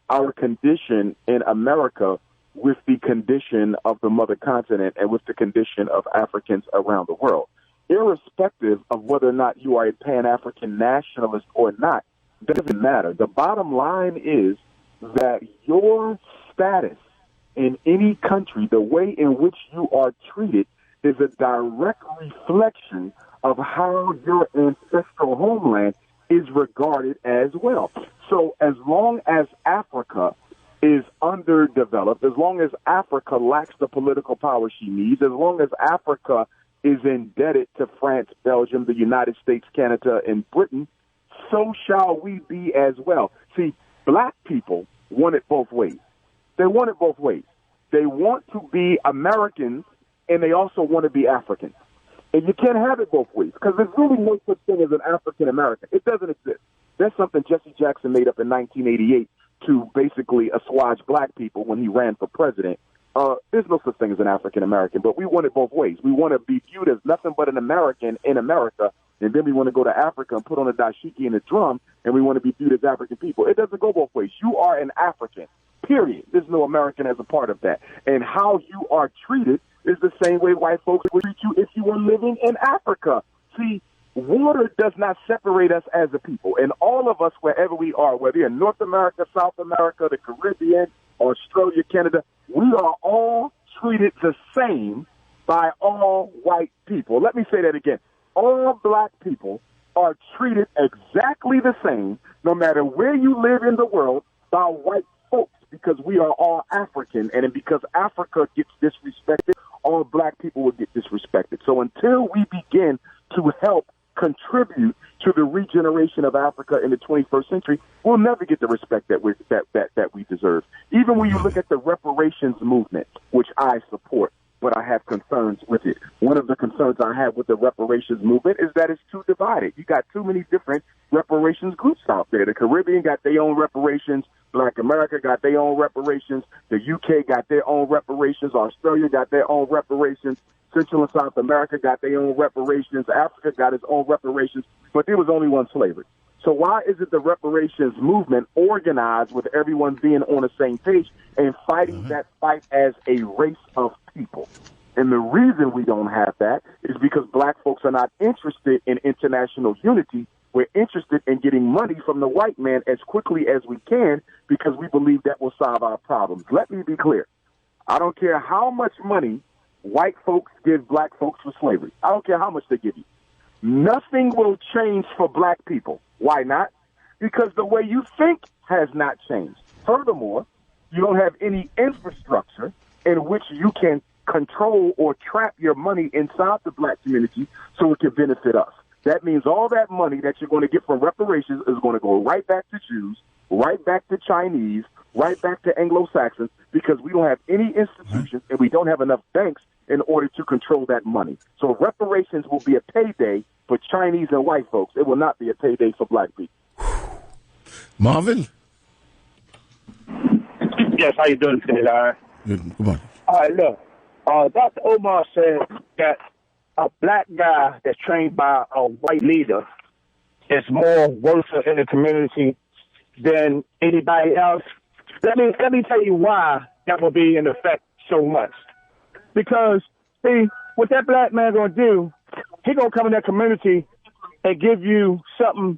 [SPEAKER 3] our condition in America with the condition of the mother continent and with the condition of Africans around the world. Irrespective of whether or not you are a Pan-African nationalist or not, doesn't matter. The bottom line is that your status in any country, the way in which you are treated, is a direct reflection of how your ancestral homeland is regarded as well. So as long as Africa is underdeveloped, as long as Africa lacks the political power she needs, as long as Africa is indebted to France, Belgium, the United States, Canada, and Britain, so shall we be as well. See, Black people want it both ways. They want it both ways. They want to be Americans, and they also want to be Africans. And you can't have it both ways, because there's really no such thing as an African American. It doesn't exist. That's something Jesse Jackson made up in 1988 to basically assuage Black people when he ran for president. There's no such thing as an African American, but we want it both ways. We want to be viewed as nothing but an American in America, and then we want to go to Africa and put on a dashiki and a drum, and we want to be viewed as African people. It doesn't go both ways. You are an African, period. There's no American as a part of that. And how you are treated is the same way white folks would treat you if you were living in Africa. See, water does not separate us as a people. And all of us, wherever we are, whether in North America, South America, the Caribbean, Australia, Canada, we are all treated the same by all white people. Let me say that again. All Black people are treated exactly the same, no matter where you live in the world, by white folks. because we are all African, and because Africa gets disrespected, all black people will get disrespected. So until we begin to help contribute to the regeneration of Africa in the 21st century, we'll never get the respect that we deserve. Even when you look at the reparations movement, which I support, but I have concerns with it. One of the concerns I have with the reparations movement is that it's too divided. You got too many different reparations groups out there. The Caribbean got their own reparations. Black America got their own reparations. The UK got their own reparations. Australia got their own reparations. Central and South America got their own reparations. Africa got its own reparations. But there was only one slavery. So why isn't the reparations movement organized with everyone being on the same page and fighting that fight as a race of people? And the reason we don't have that is because black folks are not interested in international unity. We're interested in getting money from the white man as quickly as we can because we believe that will solve our problems. Let me be clear. I don't care how much money white folks give black folks for slavery. I don't care how much they give you. Nothing will change for black people. Why not? Because the way you think has not changed. Furthermore, you don't have any infrastructure in which you can control or trap your money inside the black community so it can benefit us. That means all that money that you're going to get from reparations is going to go right back to Jews, right back to Chinese, right back to Anglo-Saxons, because we don't have any institutions and we don't have enough banks in order to control that money. So reparations will be a payday for Chinese and white folks. It will not be a payday for black people.
[SPEAKER 2] Marvin?
[SPEAKER 9] Yes, how you doing today, Larry?
[SPEAKER 2] Good morning.
[SPEAKER 9] All right, look. Dr. Umar said that a black guy that's trained by a white leader is more worth in the community than anybody else. Let me tell you why that will be in effect so much. Because, see, what that black man going to do, he going to come in that community and give you something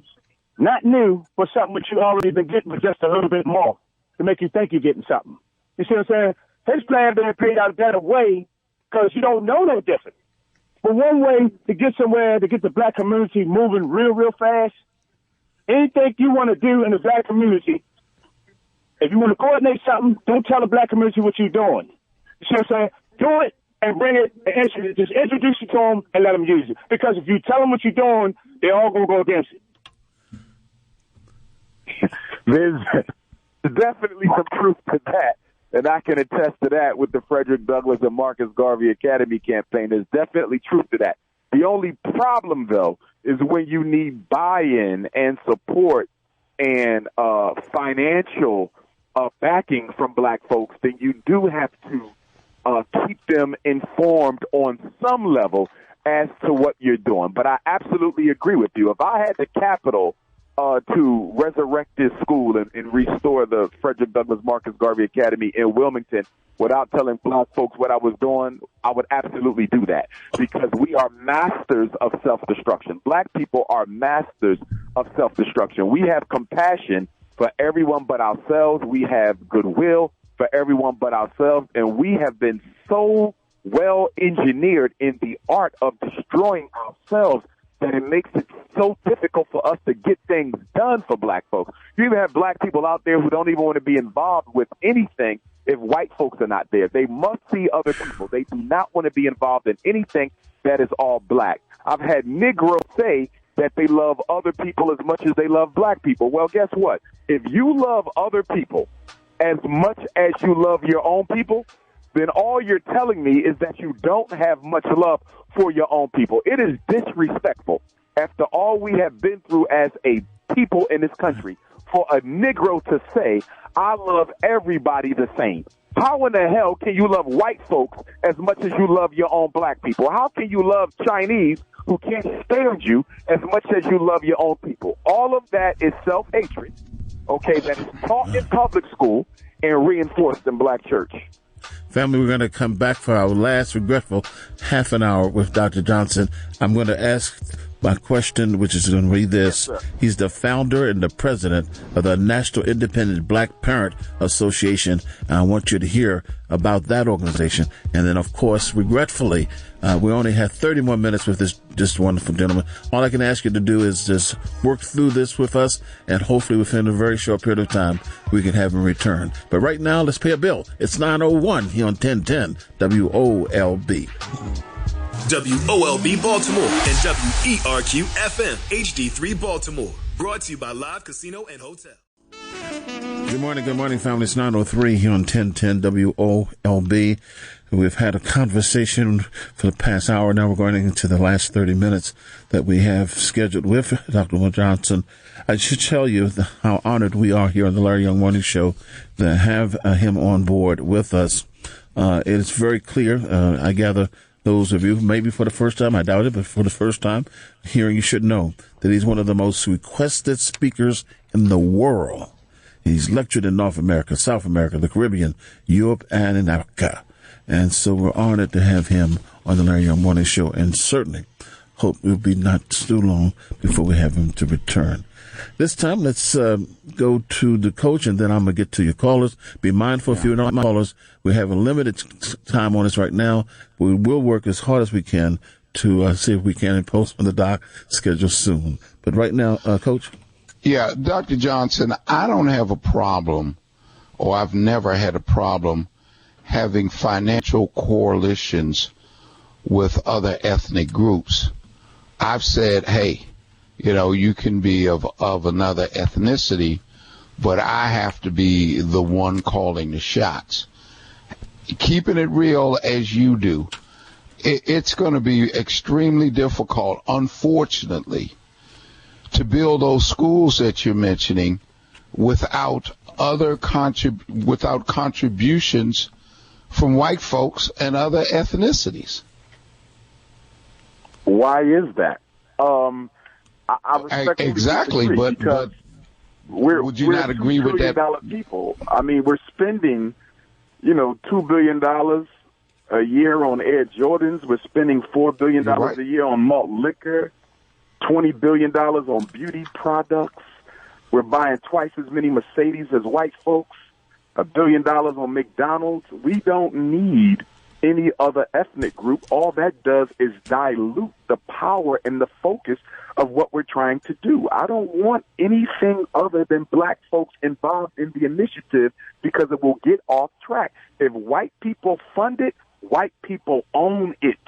[SPEAKER 9] not new, but something that you already been getting, but just a little bit more to make you think you're getting something. You see what I'm saying? His plan been played out that way because you don't know no different. But one way to get somewhere, to get the black community moving real, real fast, anything you want to do in the black community, if you want to coordinate something, don't tell the black community what you're doing. You see what I'm saying? Do it and bring it, and just introduce it to them and let them use it. Because if you tell them what you're doing, they're all going to go against it.
[SPEAKER 3] There's definitely some truth to that. And I can attest to that with the Frederick Douglass and Marcus Garvey Academy campaign. There's definitely truth to that. The only problem, though, is when you need buy-in and support and financial backing from black folks, then you do have to keep them informed on some level as to what you're doing. But I absolutely agree with you. If I had the capital to resurrect this school and restore the Frederick Douglass Marcus Garvey Academy in Wilmington without telling black folks what I was doing, I would absolutely do that because we are masters of self-destruction. Black people are masters of self-destruction. We have compassion for everyone but ourselves. We have goodwill for everyone but ourselves, and we have been so well engineered in the art of destroying ourselves that it makes it so difficult for us to get things done for black folks. You even have black people out there who don't even want to be involved with anything if white folks are not there. They must see other people. They do not want to be involved in anything that is all black. I've had Negroes say that they love other people as much as they love black people. Well, guess what? If you love other people as much as you love your own people, then all you're telling me is that you don't have much love for your own people. It is disrespectful, after all we have been through as a people in this country, for a Negro to say, I love everybody the same. How in the hell can you love white folks as much as you love your own black people? How can you love Chinese who can't stand you as much as you love your own people? All of that is self-hatred, okay, that is taught in public school and reinforced in black church.
[SPEAKER 2] Family, we're going to come back for our last regretful half an hour with Dr. Johnson. I'm going to ask My question, which is going to read this,
[SPEAKER 3] Yes,
[SPEAKER 2] he's the founder and the president of the National Independent Black Parent Association, and I want you to hear about that organization. And then, of course, regretfully, we only have 30 more minutes with this wonderful gentleman. All I can ask you to do is just work through this with us, and hopefully within a very short period of time, we can have him return. But right now, let's pay a bill. It's 9:01 here on 1010 WOLB.
[SPEAKER 10] WOLB Baltimore and WERQ FM HD3 Baltimore. Brought to you by Live Casino and Hotel.
[SPEAKER 2] Good morning, family. It's 9:03 here on 1010 WOLB. We've had a conversation for the past hour. Now we're going into the last 30 minutes that we have scheduled with Dr. Umar Johnson. I should tell you how honored we are here on the Larry Young Morning Show to have him on board with us. It is very clear, I gather, those of you, maybe for the first time, I doubt it, but for the first time, hearing, you should know that he's one of the most requested speakers in the world. He's lectured in North America, South America, the Caribbean, Europe, and in Africa. And so we're honored to have him on the Larry Young Morning Show, and certainly hope it will be not too long before we have him to return. This time, let's go to the coach, and then I'm going to get to your callers. Be mindful if you're not callers. We have a limited time on us right now. We will work as hard as we can to see if we can impose on the doc schedule soon. But right now, Coach?
[SPEAKER 4] Yeah, Dr. Johnson, I don't have a problem, or I've never had a problem, having financial coalitions with other ethnic groups. I've said, hey, you know, you can be of another ethnicity, but I have to be the one calling the shots. Keeping it real as you do, it's going to be extremely difficult, unfortunately, to build those schools that you're mentioning without without contributions from white folks and other ethnicities.
[SPEAKER 3] Why is that? I respect
[SPEAKER 4] exactly, but would you not agree with that?
[SPEAKER 3] People. I mean, we're spending, $2 billion a year on Air Jordans. We're spending $4 billion a year on malt liquor, $20 billion on beauty products. We're buying twice as many Mercedes as white folks, $1 billion on McDonald's. We don't need any other ethnic group. All that does is dilute the power and the focus of what we're trying to do. I don't want anything other than black folks involved in the initiative because it will get off track. If white people fund it, white people own it.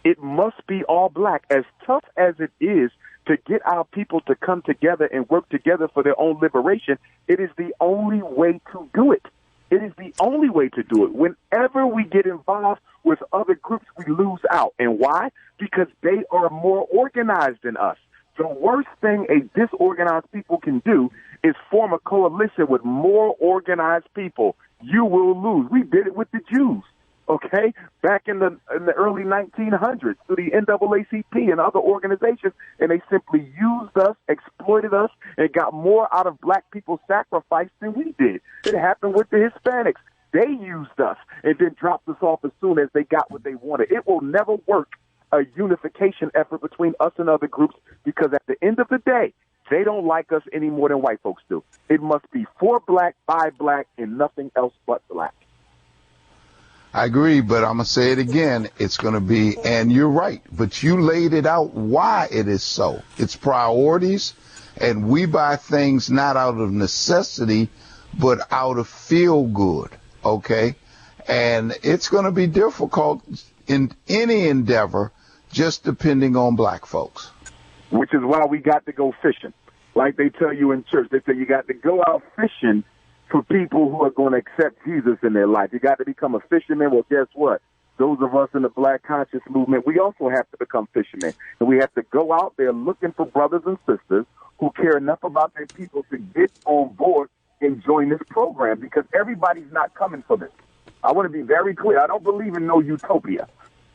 [SPEAKER 3] It must be all black. As tough as it is to get our people to come together and work together for their own liberation, it is the only way to do it. It is the only way to do it. Whenever we get involved with other groups, we lose out. And why? Because they are more organized than us. The worst thing a disorganized people can do is form a coalition with more organized people. You will lose. We did it with the Jews, okay? Back in the early 1900s through the NAACP and other organizations, and they simply used us, exploited us, and got more out of black people's sacrifice than we did. It happened with the Hispanics. They used us and then dropped us off as soon as they got what they wanted. It will never work, a unification effort between us and other groups, because at the end of the day, they don't like us any more than white folks do. It must be for black, by black, and nothing else but black.
[SPEAKER 4] I agree, but I'm going to say it again. It's going to be, and you're right, but you laid it out why it is so. It's priorities, and we buy things not out of necessity, but out of feel good, okay? And it's going to be difficult in any endeavor, just depending on black folks.
[SPEAKER 3] Which is why we got to go fishing. Like they tell you in church, they say you got to go out fishing for people who are going to accept Jesus in their life. You got to become a fisherman. Well, guess what? Those of us in the Black Conscious Movement, we also have to become fishermen. And we have to go out there looking for brothers and sisters who care enough about their people to get on board and join this program, because everybody's not coming for this. I want to be very clear. I don't believe in no utopia.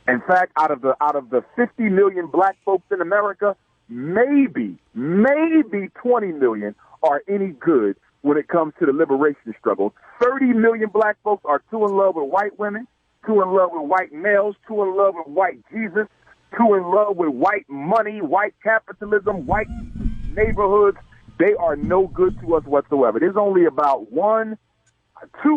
[SPEAKER 3] In fact, out of the 50 million black folks in America, maybe 20 million are any good when it comes to the liberation struggle. 30 million black folks are too in love with white women, too in love with white males, too in love with white Jesus, too in love with white money, white capitalism, white neighborhoods. They are no good to us whatsoever. There's only about 2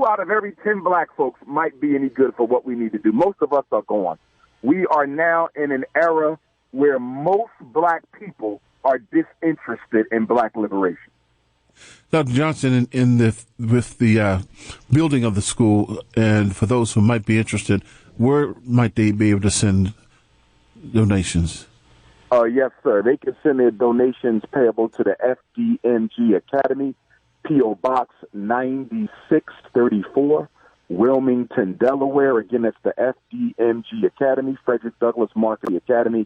[SPEAKER 3] out of every 10 black folks might be any good for what we need to do. Most of us are gone. We are now in an era where most black people are disinterested in black liberation.
[SPEAKER 2] Dr. Johnson, with the building of the school, and for those who might be interested, where might they be able to send donations?
[SPEAKER 3] Yes, sir. They can send their donations payable to the FDMG Academy, P.O. Box 9634, Wilmington, Delaware. Again, that's the FDMG Academy, Frederick Douglass Marketing Academy,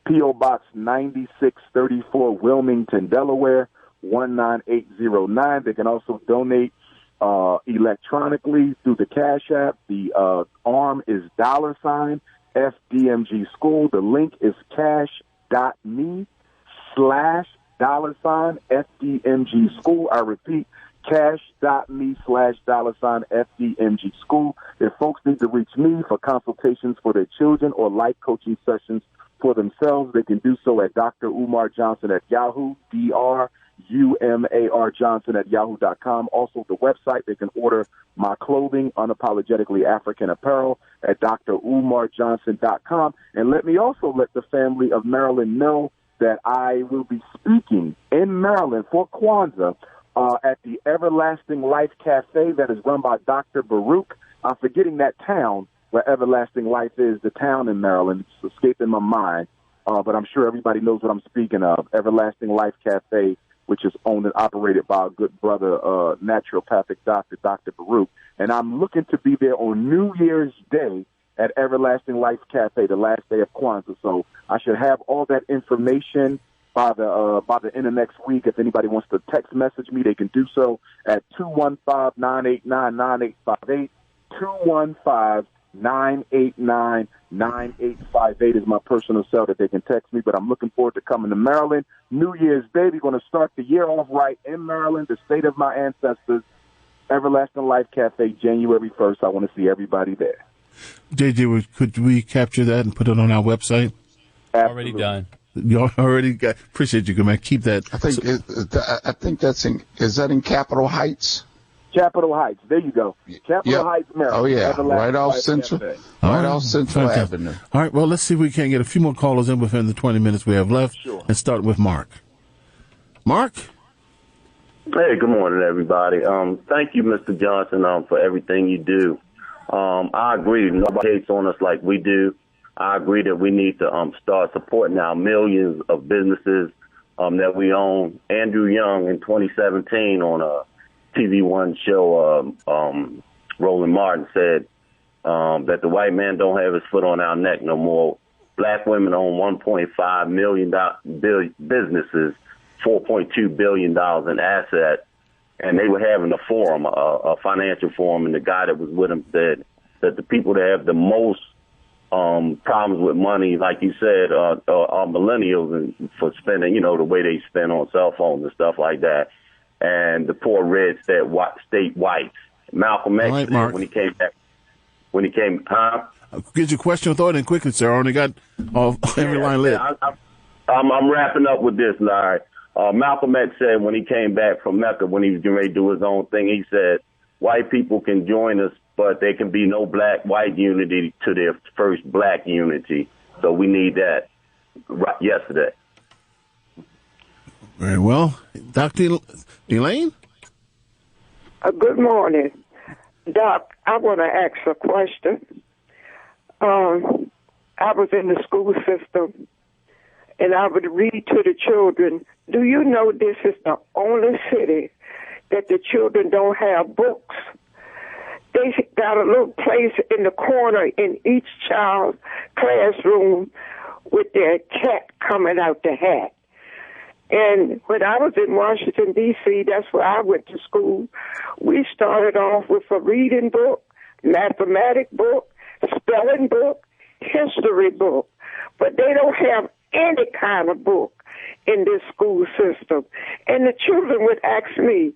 [SPEAKER 3] P.O. Box 9634, Wilmington, Delaware, 19809. They can also donate electronically through the Cash App. The arm is $ FDMG School. The link is cash.me/$FDMG School. I repeat, cash.me/$FDMG School. If folks need to reach me for consultations for their children or life coaching sessions for themselves, they can do so at DrUmarJohnson at Yahoo, DrUmarJohnson@yahoo.com. Also, the website, they can order my clothing, Unapologetically African Apparel, at DrUmarJohnson.com. And let me also let the family of Maryland know that I will be speaking in Maryland for Kwanzaa at the Everlasting Life Cafe that is run by Dr. Baruch. I'm forgetting that town where Everlasting Life is, the town in Maryland. It's escaping my mind, but I'm sure everybody knows what I'm speaking of. Everlasting Life Cafe, which is owned and operated by a good brother, naturopathic doctor, Dr. Baruch. And I'm looking to be there on New Year's Day at Everlasting Life Cafe, the last day of Kwanzaa. So I should have all that information by the end of next week. If anybody wants to text message me, they can do so at 215-989-9858. 215-989-9858 is my personal cell that they can text me. But I'm looking forward to coming to Maryland. New Year's Day, we're going to start the year off right in Maryland, the state of my ancestors. Everlasting Life Cafe, January 1st. I want to see everybody there.
[SPEAKER 2] JJ, could we capture that and put it on our website?
[SPEAKER 3] Absolutely.
[SPEAKER 11] Already done.
[SPEAKER 2] You already got. Appreciate you, man. Keep that.
[SPEAKER 4] I think that's is that in Capitol Heights?
[SPEAKER 3] Capitol Heights. There you go. Capitol Heights, Maryland.
[SPEAKER 4] Oh yeah,
[SPEAKER 3] Everlasting
[SPEAKER 4] right off
[SPEAKER 3] Life
[SPEAKER 4] Central.
[SPEAKER 3] Cafe.
[SPEAKER 4] Right off Central
[SPEAKER 2] Fantastic.
[SPEAKER 4] Avenue.
[SPEAKER 2] All right. Well, let's see if we can get a few more callers in within the 20 minutes we have left.
[SPEAKER 3] Sure.
[SPEAKER 2] And start with Mark. Mark.
[SPEAKER 12] Hey, good morning, everybody. Thank you, Mr. Johnson, for everything you do. I agree. Nobody hates on us like we do. I agree that we need to start supporting our millions of businesses that we own. Andrew Young in 2017 on a TV One show, Roland Martin said that the white man don't have his foot on our neck no more. Black women own $1.5 million businesses, $4.2 billion in assets, and they were having a forum, a financial forum, and the guy that was with him said that the people that have the most problems with money, like you said, are millennials and for spending, the way they spend on cell phones and stuff like that, and the poor red state whites. Malcolm X,
[SPEAKER 2] right, Mark.
[SPEAKER 12] when he came,
[SPEAKER 2] Get your question thought in quickly, sir. I only got every line lit.
[SPEAKER 12] I'm wrapping up with this, Larry. Malcolm X said when he came back from Mecca, when he was getting ready to do his own thing, he said, white people can join us, but there can be no black-white unity to their first black unity. So we need that yesterday.
[SPEAKER 2] Very well. Dr. Elaine?
[SPEAKER 13] Good morning. Doc, I want to ask a question. I was in the school system, and I would read to the children, do you know this is the only city that the children don't have books? They got a little place in the corner in each child's classroom with their cat coming out the hat. And when I was in Washington, D.C., that's where I went to school, we started off with a reading book, mathematic book, spelling book, history book. But they don't have any kind of book. in this school system. And the children would ask me,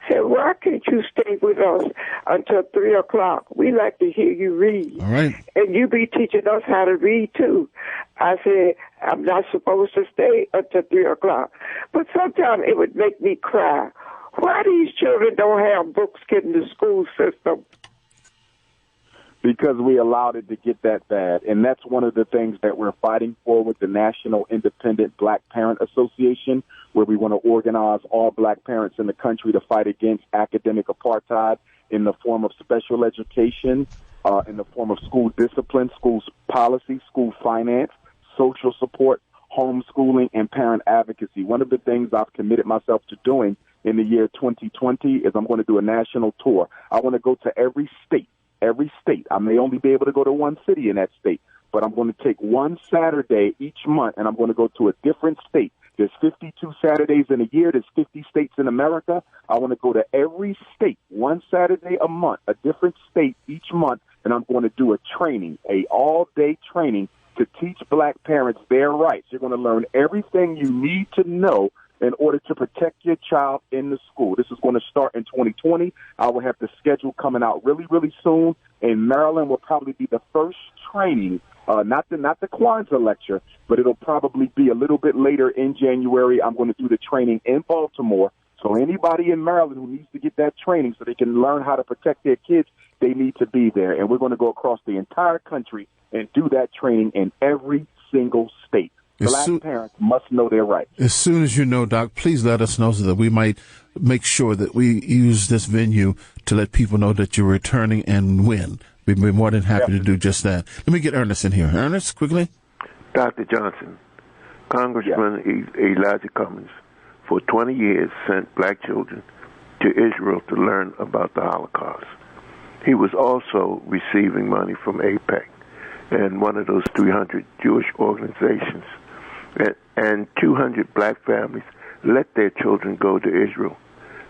[SPEAKER 13] say, why can't you stay with us until 3 o'clock? We like to hear you read.
[SPEAKER 2] All right.
[SPEAKER 13] And you be teaching us how to read, too. I said, I'm not supposed to stay until 3 o'clock. But sometimes it would make me cry. Why these children don't have books in the school system?
[SPEAKER 3] Because we allowed it to get that bad. And that's one of the things that we're fighting for with the National Independent Black Parent Association, where we want to organize all black parents in the country to fight against academic apartheid in the form of special education, in the form of school discipline, school policy, school finance, social support, homeschooling, and parent advocacy. One of the things I've committed myself to doing in the year 2020 is I'm going to do a national tour. I want to go to every state. I may only be able to go to one city in that state, but I'm going to take one Saturday each month, and I'm going to go to a different state. There's 52 Saturdays in a year. There's 50 states in America. I want to go to every state, one Saturday a month, a different state each month, and I'm going to do a training, a all-day training to teach black parents their rights. You're going to learn everything you need to know in order to protect your child in the school. This is going to start in 2020. I will have the schedule coming out really, really soon. In Maryland will probably be the first training, not the Kwanzaa lecture, but it'll probably be a little bit later in January. I'm going to do the training in Baltimore. So anybody in Maryland who needs to get that training so they can learn how to protect their kids, they need to be there. And we're going to go across the entire country and do that training in every single state. Black parents must know their rights.
[SPEAKER 2] As soon as you know, Doc, please let us know so that we might make sure that we use this venue to let people know that you're returning and when. We'd be more than happy to do just that. Let me get Ernest in here. Ernest, quickly.
[SPEAKER 11] Dr. Johnson, Congressman Elijah Cummings, for 20 years sent black children to Israel to learn about the Holocaust. He was also receiving money from AIPAC and one of those 300 Jewish organizations. And 200 black families let their children go to Israel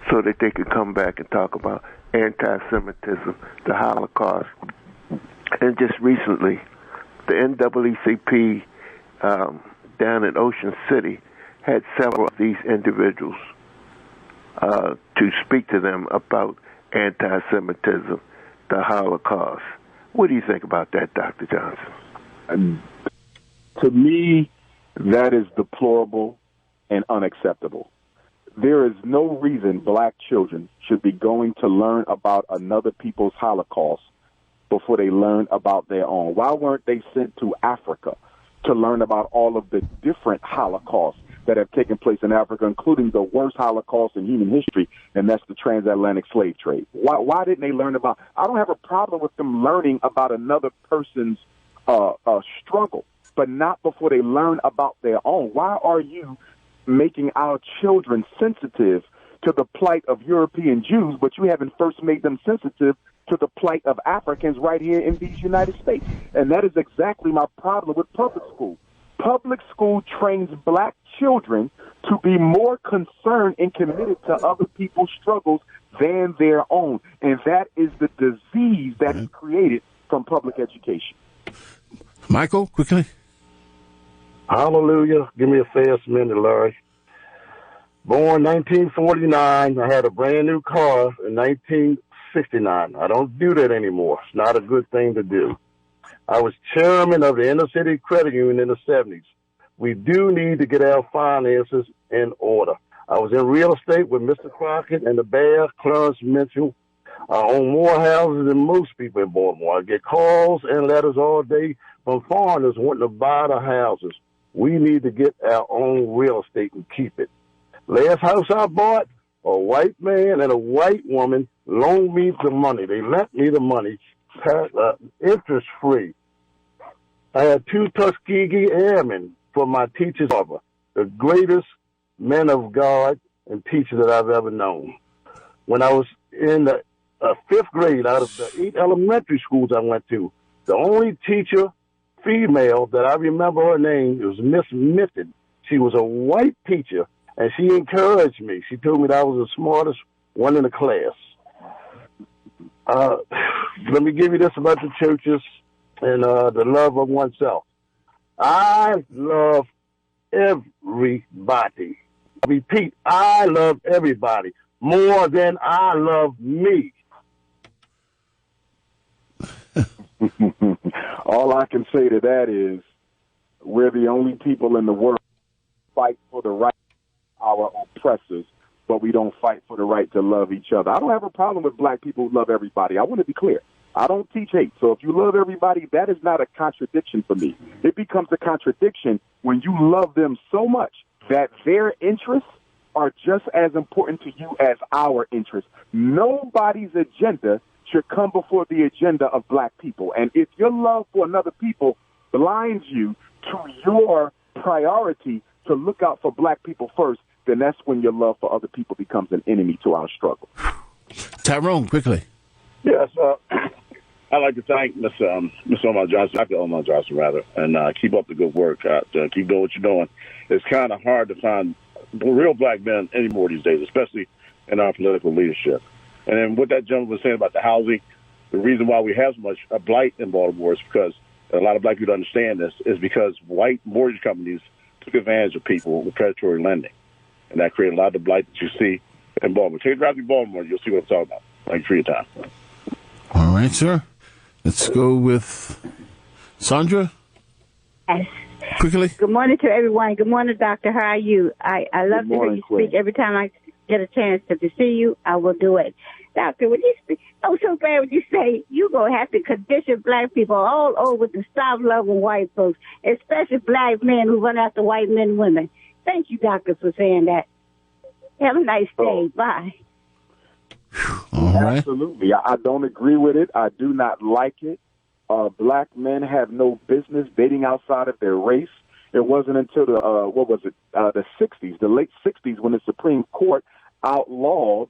[SPEAKER 11] so that they could come back and talk about anti-Semitism, the Holocaust. And just recently, the NAACP down in Ocean City had several of these individuals to speak to them about anti-Semitism, the Holocaust. What do you think about that, Dr. Johnson?
[SPEAKER 3] To me, that is deplorable and unacceptable. There is no reason black children should be going to learn about another people's Holocaust before they learn about their own. Why weren't they sent to Africa to learn about all of the different Holocausts that have taken place in Africa, including the worst Holocaust in human history, and that's the transatlantic slave trade? Why didn't they learn about? I don't have a problem with them learning about another person's struggle, but not before they learn about their own. Why are you making our children sensitive to the plight of European Jews, but you haven't first made them sensitive to the plight of Africans right here in these United States? And that is exactly my problem with public school. Public school trains black children to be more concerned and committed to other people's struggles than their own. And that is the disease that is created from public education.
[SPEAKER 2] Michael, quickly.
[SPEAKER 14] Hallelujah. Give me a fast minute, Larry. Born 1949. I had a brand new car in 1969. I don't do that anymore. It's not a good thing to do. I was chairman of the Inner City Credit Union in the 70s. We do need to get our finances in order. I was in real estate with Mr. Crockett and the Bear, Clarence Mitchell. I own more houses than most people in Baltimore. I get calls and letters all day from foreigners wanting to buy the houses. We need to get our own real estate and keep it. Last house I bought, a white man and a white woman loaned me the money. They lent me the money, interest-free. I had 2 Tuskegee Airmen for my teacher's father, the greatest men of God and teacher that I've ever known. When I was in the 5th grade, out of the 8 elementary schools I went to, the only teacher, female, that I remember her name was Miss Mitten. She was a white teacher, and she encouraged me. She told me that I was the smartest one in the class. Let me give you this about the churches and the love of oneself. I love everybody. Repeat, I love everybody more than I love me.
[SPEAKER 3] All I can say to that is we're the only people in the world who fight for the right of our oppressors, but we don't fight for the right to love each other. I don't have a problem with black people who love everybody. I want to be clear. I don't teach hate. So if you love everybody, that is not a contradiction for me. It becomes a contradiction when you love them so much that their interests are just as important to you as our interests. Nobody's agenda should come before the agenda of black people. And if your love for another people blinds you to your priority to look out for black people first, then that's when your love for other people becomes an enemy to our struggle.
[SPEAKER 2] Tyrone, quickly.
[SPEAKER 14] Yes, I'd like to thank Mr. Umar Johnson, Dr. Umar Johnson, rather, and keep up the good work. Keep doing what you're doing. It's kind of hard to find real black men anymore these days, especially in our political leadership. And then what that gentleman was saying about the housing, the reason why we have so much blight in Baltimore is because a lot of black people understand this, is because white mortgage companies took advantage of people with predatory lending. And that created a lot of the blight that you see in Baltimore. Take a drive to Baltimore, you'll see what I'm talking about. Thank you for your time.
[SPEAKER 2] All right, sir. Let's go with Sandra.
[SPEAKER 15] Yes.
[SPEAKER 2] Quickly.
[SPEAKER 15] Good morning to everyone. Good morning, Doctor. How are you? I love to hear you speak. Every time I get a chance to see you, I will do it. Doctor, when you speak, so bad when you say you're going to have to condition black people all over to stop loving white folks, especially black men who run after white men and women. Thank you, Doctor, for saying that. Have a nice day. Bye.
[SPEAKER 2] Right.
[SPEAKER 3] Absolutely. I don't agree with it. I do not like it. Black men have no business dating outside of their race. It wasn't until the 60s, the late 60s, when the Supreme Court outlawed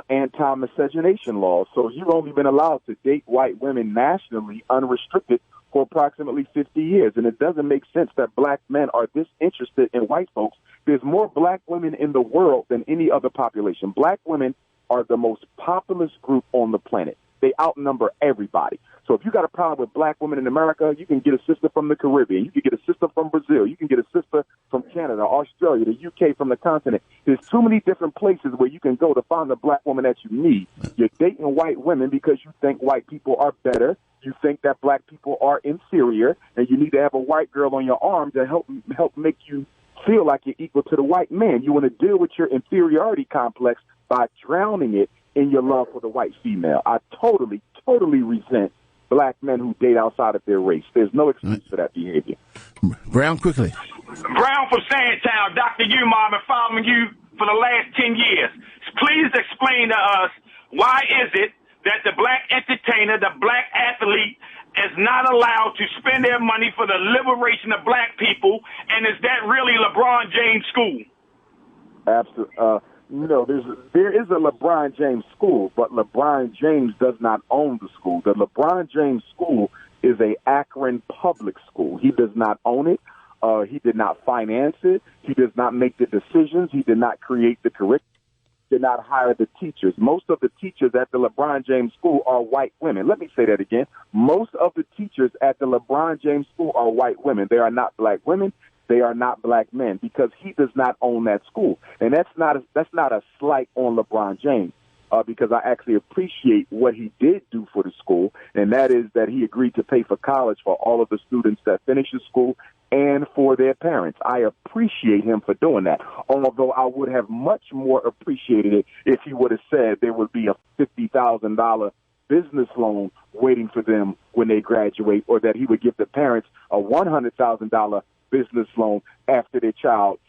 [SPEAKER 3] anti-miscegenation laws. So you've only been allowed to date white women nationally unrestricted for approximately 50 years. And it doesn't make sense that black men are this interested in white folks. There's more black women in the world than any other population. Black women are the most populous group on the planet. They outnumber everybody. So if you got a problem with black women in America, you can get a sister from the Caribbean. You can get a sister from Brazil. You can get a sister from Canada, Australia, the UK, from the continent. There's too many different places where you can go to find the black woman that you need. You're dating white women because you think white people are better. You think that black people are inferior, and you need to have a white girl on your arm to help make you feel like you're equal to the white man. You want to deal with your inferiority complex by drowning it in your love for the white female. I totally resent black men who date outside of their race. There's no excuse for that behavior.
[SPEAKER 2] Brown, quickly.
[SPEAKER 16] Brown from Sandtown. Dr. Umar, I've been following you for the last 10 years. Please explain to us, why is it that the black entertainer, the black athlete, is not allowed to spend their money for the liberation of black people, and is that really LeBron James' school?
[SPEAKER 3] Absolutely. No, there is a LeBron James school, but LeBron James does not own the school. The LeBron James school is a Akron public school. He does not own it. He did not finance it. He does not make the decisions. He did not create the curriculum. Did not hire the teachers. Most of the teachers at the LeBron James school are white women. Let me say that again. Most of the teachers at the LeBron James school are white women. They are not black women. They are not black men, because he does not own that school. And that's not a slight on LeBron James, because I actually appreciate what he did do for the school, and that is that he agreed to pay for college for all of the students that finish the school and for their parents. I appreciate him for doing that, although I would have much more appreciated it if he would have said there would be a $50,000 business loan waiting for them when they graduate, or that he would give the parents a $100,000 business loan after their child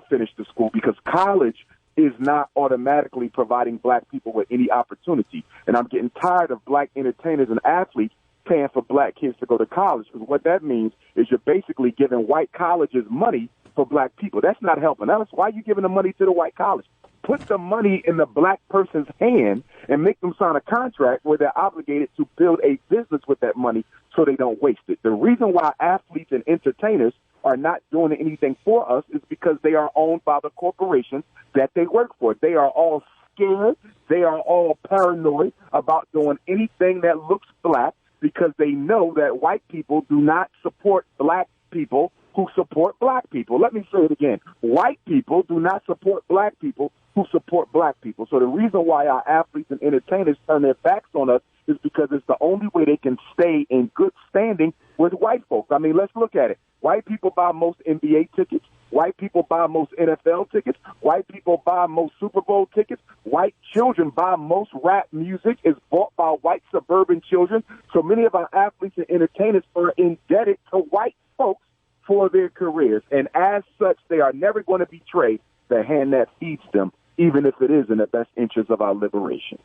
[SPEAKER 3] finished the school, because college is not automatically providing black people with any opportunity. And I'm getting tired of black entertainers and athletes paying for black kids to go to college, because what that means is you're basically giving white colleges money for black people. That's not helping us. Why are you giving the money to the white college? Put the money in the black person's hand and make them sign a contract where they're obligated to build a business with that money so they don't waste it. The reason why athletes and entertainers are not doing anything for us is because they are owned by the corporations that they work for. They are all scared. They are all paranoid about doing anything that looks black, because they know that white people do not support black people who support black people. Let me say it again. White people do not support black people who support black people. So the reason why our athletes and entertainers turn their backs on us is because it's the only way they can stay in good standing with white folks. I mean, let's look at it. White people buy most NBA tickets. White people buy most NFL tickets. White people buy most Super Bowl tickets. White children buy most rap music is bought by white suburban children. So many of our athletes and entertainers are indebted to white folks for their careers. And as such, they are never going to betray the hand that feeds them, even if it is in the best interest of our liberation.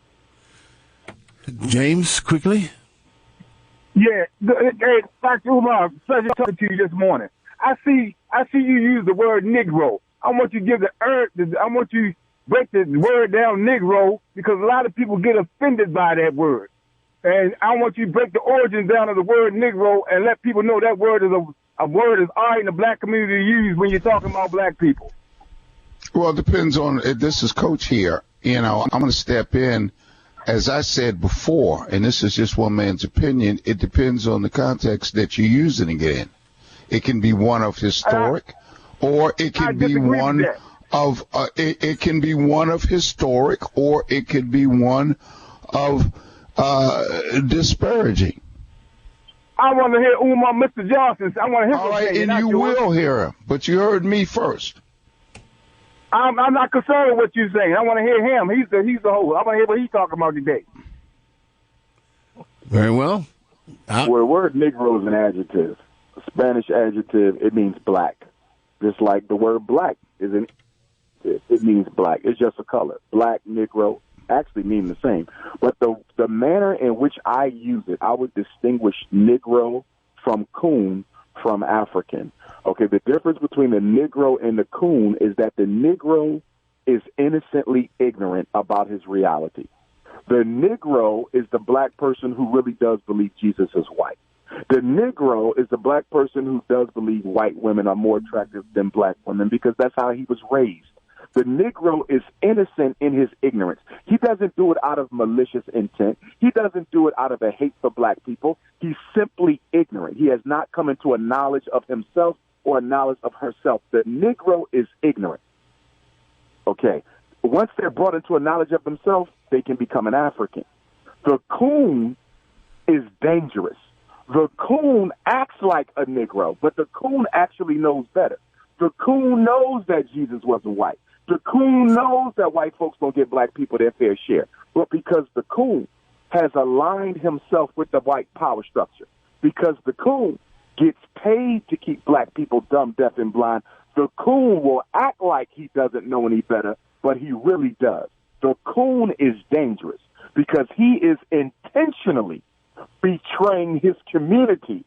[SPEAKER 2] James, quickly.
[SPEAKER 17] Yeah, hey, Dr. Umar, pleasure talking to you this morning. I see you use the word Negro. I want you to give I want you to break the word down Negro, because a lot of people get offended by that word. And I want you to break the origin down of the word Negro and let people know that word is a word is all right in the black community to use when you're talking about black people.
[SPEAKER 4] Well, it depends on, this is Coach here. You know, I'm going to step in. As I said before, and this is just one man's opinion, it depends on the context that you're using it in. It can be one of historic, or it can be one of it can be one of historic, or it could be one of disparaging.
[SPEAKER 17] I want to hear Umar, Mr. Johnson. I want to hear.
[SPEAKER 4] All right, and you will hear him, but you heard me first.
[SPEAKER 17] I'm not concerned with what you're saying. I want to hear him. He's the host. I want to hear what he's talking about today.
[SPEAKER 2] Very well.
[SPEAKER 3] Well, the word Negro is an adjective. A Spanish adjective, it means black. Just like the word black it means black. It's just a color. Black, Negro actually mean the same. But the manner in which I use it, I would distinguish Negro from coon from African. Okay, the difference between the Negro and the coon is that the Negro is innocently ignorant about his reality. The Negro is the black person who really does believe Jesus is white. The Negro is the black person who does believe white women are more attractive than black women because that's how he was raised. The Negro is innocent in his ignorance. He doesn't do it out of malicious intent. He doesn't do it out of a hate for black people. He's simply ignorant. He has not come into a knowledge of himself or a knowledge of herself. The Negro is ignorant. Okay. Once they're brought into a knowledge of themselves, they can become an African. The coon is dangerous. The coon acts like a Negro, but the coon actually knows better. The coon knows that Jesus wasn't white. The coon knows that white folks don't give black people their fair share. But because the coon has aligned himself with the white power structure, because the coon gets paid to keep black people dumb, deaf, and blind, the coon will act like he doesn't know any better, but he really does. The coon is dangerous because he is intentionally betraying his community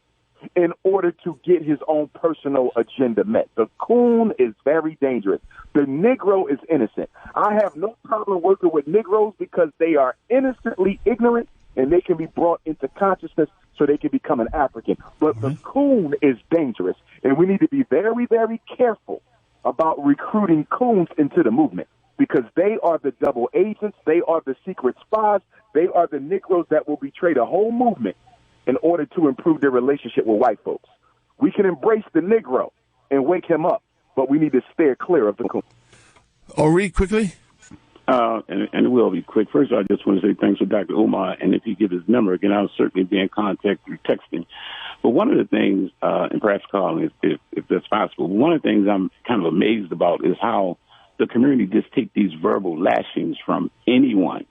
[SPEAKER 3] in order to get his own personal agenda met. The coon is very dangerous. The Negro is innocent. I have no problem working with Negroes because they are innocently ignorant and they can be brought into consciousness so they can become an African. But the coon is dangerous, and we need to be very, very careful about recruiting coons into the movement because they are the double agents, they are the secret spies, they are the Negroes that will betray the whole movement in order to improve their relationship with white folks. We can embrace the Negro and wake him up, but we need to steer clear of the coon.
[SPEAKER 2] Ori, quickly.
[SPEAKER 18] And it will be quick. First, I just want to say thanks to Dr. Umar, and if he gives his number again, I'll certainly be in contact through texting. But one of the things, and perhaps calling if that's possible, one of the things I'm kind of amazed about is how the community just take these verbal lashings from anyone.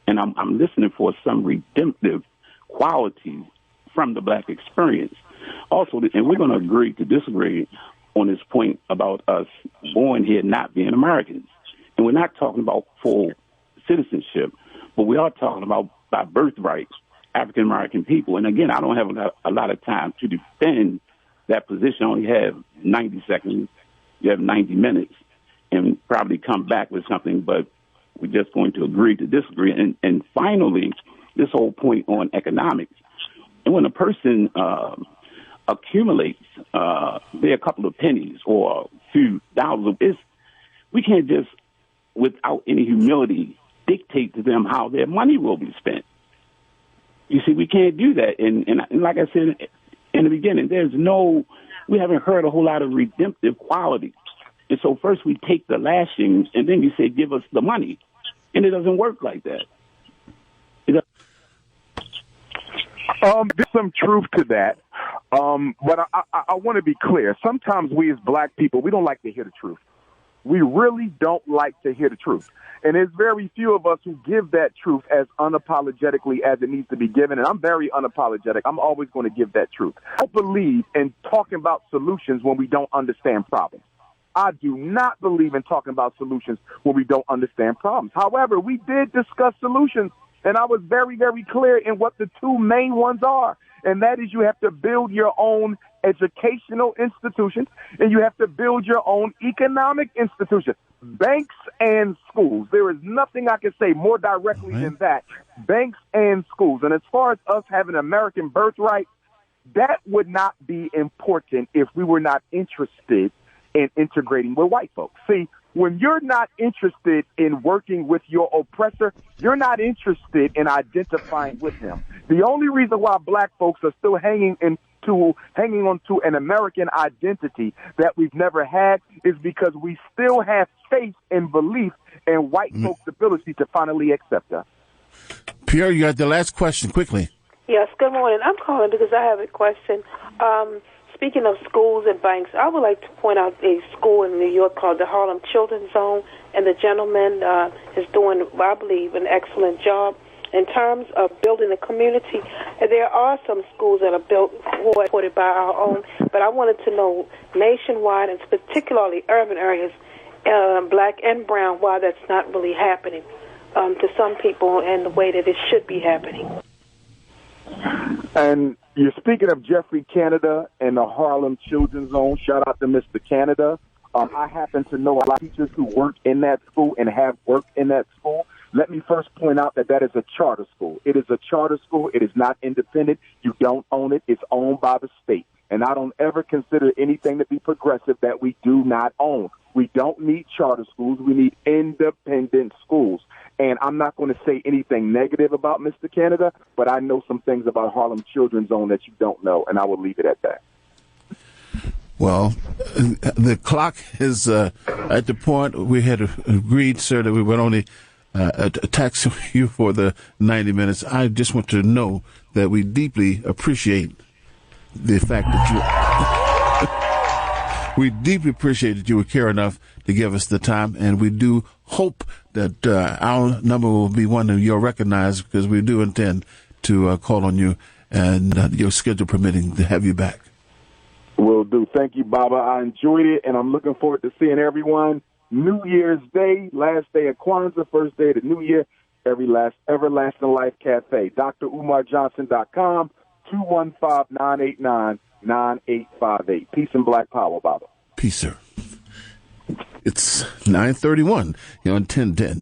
[SPEAKER 18] And I'm listening for some redemptive qualities from the black experience. Also, and we're going to agree to disagree on this point about us born here not being Americans. And we're not talking about full citizenship, but we are talking about by birthright African-American people. And again, I don't have a lot of time to defend that position. I only have 90 seconds. You have 90 minutes and probably come back with something, but we're just going to agree to disagree. And finally, this whole point on economics. And when a person accumulates, say, a couple of pennies or a few dollars, we can't just, without any humility, dictate to them how their money will be spent. You see, we can't do that. And like I said in the beginning, there's no we haven't heard a whole lot of redemptive qualities. And so first we take the lashings, and then you say, give us the money. And it doesn't work like that.
[SPEAKER 17] There's some truth to that. But I want to be clear. Sometimes we as black people, we don't like to hear the truth. We really don't like to hear the truth. And there's very few of us who give that truth as unapologetically as it needs to be given. And I'm very unapologetic. I'm always going to give that truth. I believe in talking about solutions when we don't understand problems. I do not believe in talking about solutions when we don't understand problems. However, we did discuss solutions, and I was very, very clear in what the two main ones are. And that is, you have to build your own educational institutions, and you have to build your own economic institutions, banks and schools. There is nothing I can say more directly than that. Banks and schools. And as far as us having an American birthright, that would not be important if we were not interested in integrating with white folks. See, when you're not interested in working with your oppressor, you're not interested in identifying with him. The only reason why black folks are still hanging on to an American identity that we've never had is because we still have faith and belief in white folks' ability to finally accept us.
[SPEAKER 2] Pierre, you got the last question, quickly.
[SPEAKER 19] Yes, good morning. I'm calling because I have a question. Speaking of schools and banks, I would like to point out a school in New York called the Harlem Children's Zone, and the gentleman is doing, I believe, an excellent job in terms of building a community. And there are some schools that are built supported by our own, but I wanted to know nationwide, and particularly urban areas, black and brown, why that's not really happening to some people in the way that it should be happening.
[SPEAKER 17] And you're speaking of Jeffrey Canada and the Harlem Children's Zone. Shout out to Mr. Canada. I happen to know a lot of teachers who work in that school and have worked in that school. Let me first point out that is a charter school. It is a charter school. It is not independent. You don't own it. It's owned by the state. And I don't ever consider anything to be progressive that we do not own. We don't need charter schools. We need independent schools. And I'm not going to say anything negative about Mr. Canada, but I know some things about Harlem Children's Zone that you don't know, and I will leave it at that.
[SPEAKER 2] Well, the clock is at the point we had agreed, sir, that we would only tax you for the 90 minutes. I just want to know that we deeply appreciate the fact that we deeply appreciate that you would care enough to give us the time, and we do hope that our number will be one that you'll recognize, because we do intend to call on you, and your schedule permitting, to have you back.
[SPEAKER 17] Will do. Thank you, Baba. I enjoyed it, and I'm looking forward to seeing everyone New Year's Day, last day of Kwanzaa, first day of the New Year, Everlasting Life Cafe. DrUmarJohnson.com, 215-989-9858. Peace and black power, Baba.
[SPEAKER 2] Peace, sir. It's 9:31 here on 1010.